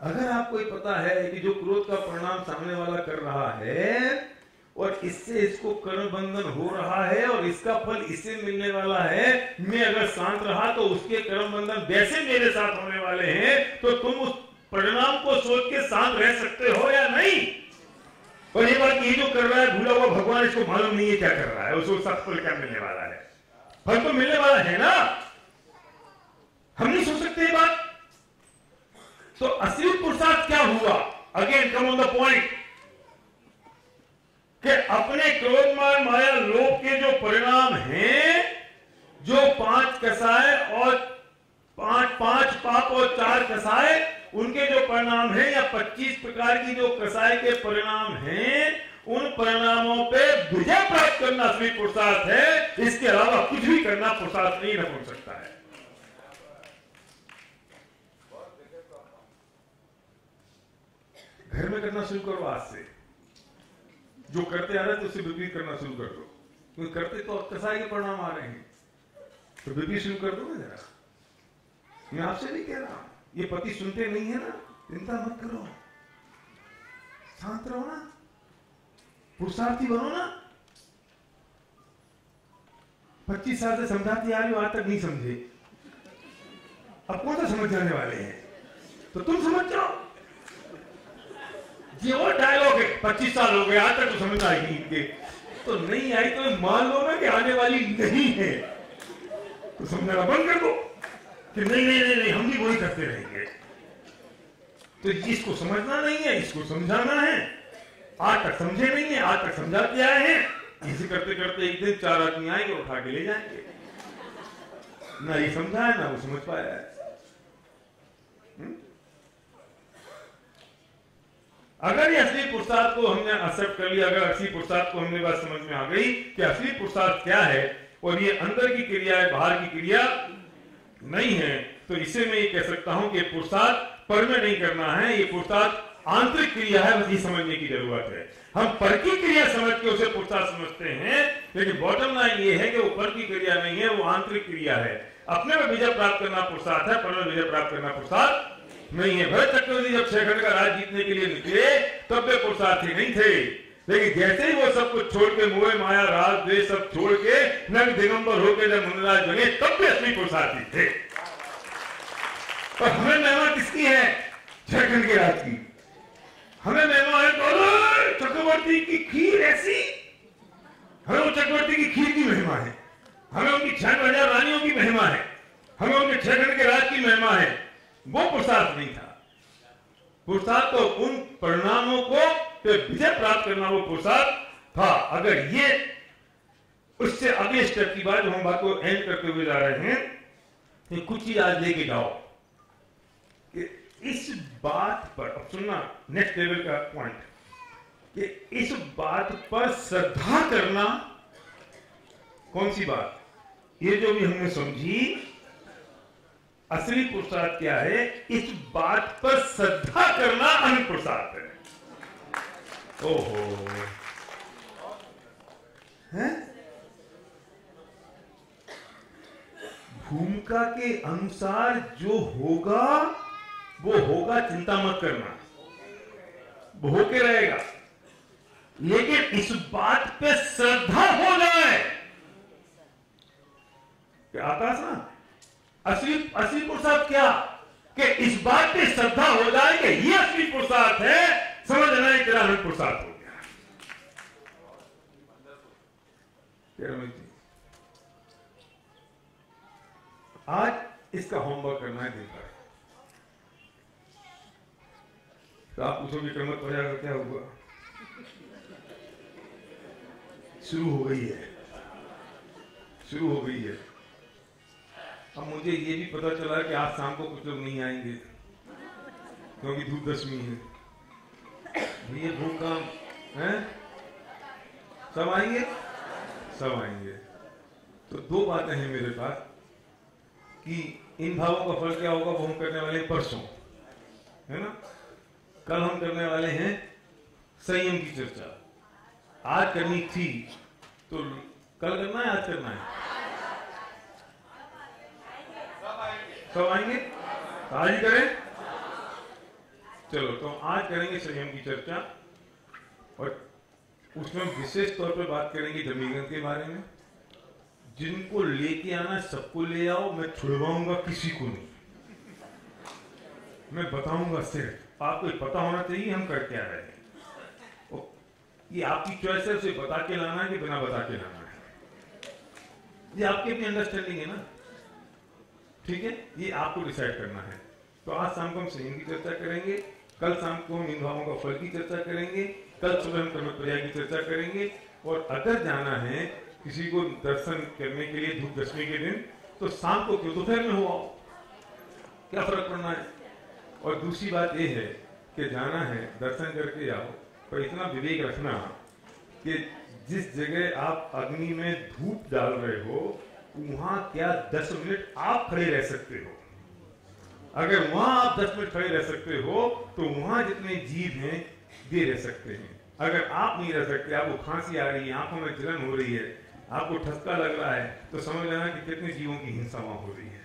अगर आपको ये पता है कि जो क्रोध का परिणाम सामने वाला कर रहा है और इससे इसको कर्म बंधन हो रहा है और इसका फल इससे मिलने वाला है, मैं अगर शांत रहा तो उसके कर्म बंधन वैसे मेरे साथ होने वाले हैं, तो तुम उस परिणाम को सोच के शांत रह सकते हो या नहीं? और ये बात, ये जो कर रहा है भूला हुआ भगवान, इसको मालूम नहीं है क्या कर रहा है, उसको साथ फल क्या मिलने वाला है। फल तो मिलने वाला है ना, हम नहीं सोच सकते ये बात। तो असली पुरुषार्थ क्या हुआ? Again come on the point कि अपने क्रोध मान माया लोभ के जो परिणाम हैं, जो 5 कसाय और 5 पाप और 4 कसाय, उनके जो परिणाम हैं, या 25 प्रकार की जो कसाय के परिणाम हैं, उन परिणामों पे विजय प्राप्त करना असली पुरुषार्थ है। इसके अलावा कुछ भी करना पुरुषार्थ नहीं हो सकता है। घर में करना शुरू करो आज से, जो करते आ रहे हैं तो उससे विपरीत करना शुरू कर दो, क्योंकि करते तो कसाय के परिणाम आ रहे हैं, तो विपरीत शुरू कर दो ना जरा। मैं आपसे नहीं कह रहा, ये पति सुनते नहीं है ना, चिंता मत करो, शांत रहो ना, पुरुषार्थी बनो ना। 25 साल से समझाती आ रही हो, आज तक नहीं समझे, अब कौन सा समझ जाने वाले हैं? तो तुम समझ जाओ। ये वो डायलॉग है, 25 साल हो गए, आज तक तो समझ आएगी इनके, तो नहीं आई तो मान लो ना कि आने वाली नहीं है, तो समझाना बंद कर दो कि नहीं नहीं नहीं नहीं, हम भी वही करते रहेंगे। तो इसको समझना नहीं है, इसको समझाना है। आज तक समझे नहीं है, आज तक समझाते आए हैं, इसे करते करते एक दिन 4 आदमी आएंगे, उठा के ले जाएंगे। ना ये समझा है, ना वो समझ पाया है। अगर ये असली पुरुषार्थ को हमने एक्सेप्ट कर लिया, अगर असली पुरुषार्थ को हमने बात समझ में आ गई कि असली पुरुषार्थ क्या है और ये अंदर की क्रिया है, बाहर की क्रिया नहीं है, तो इसे मैं ये कह सकता हूं कि पुरुषार्थ पर में नहीं करना है, ये पुरुषार्थ आंतरिक क्रिया है, बस ये समझने की जरूरत है। हम पर की क्रिया समझ के उसे पुरुषार्थ समझते हैं, लेकिन बॉटम लाइन ये है कि वो पर की क्रिया नहीं है, वो आंतरिक क्रिया है। अपने में विजय प्राप्त करना पुरुषार्थ है, पर में विजय प्राप्त करना पुरुषार्थ नहीं है। भरत चक्रवर्ती जब 6 खंड का राज जीतने के लिए निकले तब वे पुरुषार्थी नहीं थे, लेकिन जैसे ही वो सब कुछ छोड़ के, मोह माया राज द्वेष सब छोड़ के नग दिगंबर होकर जब मुनिराज बने, तब वे असली पुरुषार्थी थे। और हमें महिमा किसकी है? 6 खंड के राज की। हमें महिमा है चक्रवर्ती की खीर ऐसी, हमें वो चक्रवर्ती की खीर की महिमा है, हमें उनकी 6,000 रानियों की महिमा है, हमें उनके 6 खंड के राज की महिमा है। वो पुरुषार्थ नहीं था। पुरुषार्थ तो उन परिणामों को विजय प्राप्त करना वो पुरुषार्थ था। अगर ये उससे अगले स्टेप की बात, हम बात को एंड करते हुए जा रहे हैं, तो कुछ चीज आज लेके जाओ कि इस बात पर, अब सुनना नेक्स्ट लेवल का पॉइंट, कि इस बात पर श्रद्धा करना। कौन सी बात? ये जो भी हमने समझी, असली पुरुषार्थ क्या है, इस बात पर श्रद्धा करना अन पुरुषार्थ है। ओहो, है? भूमिका के अनुसार जो होगा वो होगा, चिंता मत करना, वो होके रहेगा, लेकिन इस बात पे श्रद्धा हो जाए कि आकाश ना, असली पुरुषार्थ क्या? कि इस बात की श्रद्धा हो जाए कि ये असली पुरुषार्थ है, समझ लेना है तेरा अनंत पुरुषार्थ हो गया। आज इसका होमवर्क करना है दिन भर। तो आप पूछोगे क्रमत वजह का क्या हुआ? शुरू हो गई है, शुरू हो गई है। अब मुझे ये भी पता चला कि आज शाम को कुछ लोग नहीं आएंगे क्योंकि धूप दशमी है। ये भूख काम है, सब आएंगे, सब आएंगे। तो दो बातें हैं मेरे पास कि इन भावों का फल क्या होगा वो हम करने वाले परसों, है ना। कल हम करने वाले हैं संयम की चर्चा। आज करनी थी तो कल करना है, आज करना है, सब आएंगे तो आज ही करें। चलो तो आज करेंगे संयम की चर्चा और उसमें विशेष तौर पर बात करेंगे जमीगन के बारे में। जिनको लेके आना सबको ले आओ, मैं छुड़वाऊंगा किसी को नहीं, मैं बताऊंगा सिर्फ। आपको पता होना चाहिए हम कर क्या रहे हैं। ये आपकी चॉइस है, उसे बता के लाना है कि बिना बता के लाना है, ये आपकी अपनी अंडरस्टैंडिंग है ना, ठीक है। ये आपको डिसाइड करना है। तो आज शाम को हम संयम की चर्चा करेंगे, कल शाम को हम इन भावों का फल की चर्चा करेंगे, कल सुबह हम कर्मपर्याय की चर्चा करेंगे। और अगर जाना है किसी को दर्शन करने के लिए धूप दशमी के दिन, तो शाम को क्यों दोपहर में हो आओ, क्या फर्क पड़ना है। और दूसरी बात यह है कि जाना है दर्शन करके आओ, पर इतना विवेक रखना कि जिस जगह आप अग्नि में धूप डाल रहे हो वहां क्या 10 मिनट आप खड़े रह सकते हो। अगर वहां आप 10 मिनट खड़े रह सकते हो तो वहां जितने जीव हैं ये रह सकते हैं। अगर आप नहीं रह सकते, आपको खांसी आ रही है, आंखों में जलन हो रही है, आपको ठसका लग रहा है, तो समझ लेना कि कितने जीवों की हिंसा वहां हो रही है।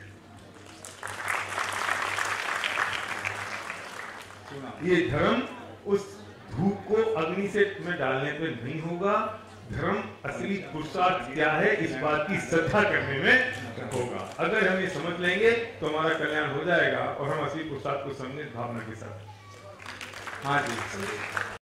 ये धर्म उस धूप को अग्नि से में डालने पे नहीं होगा। धर्म असली पुरुषार्थ क्या है इस बात की श्रद्धा करने में होगा। अगर हम ये समझ लेंगे तो हमारा कल्याण हो जाएगा और हम असली पुरुषार्थ को समझे भावना के साथ। हाँ जी।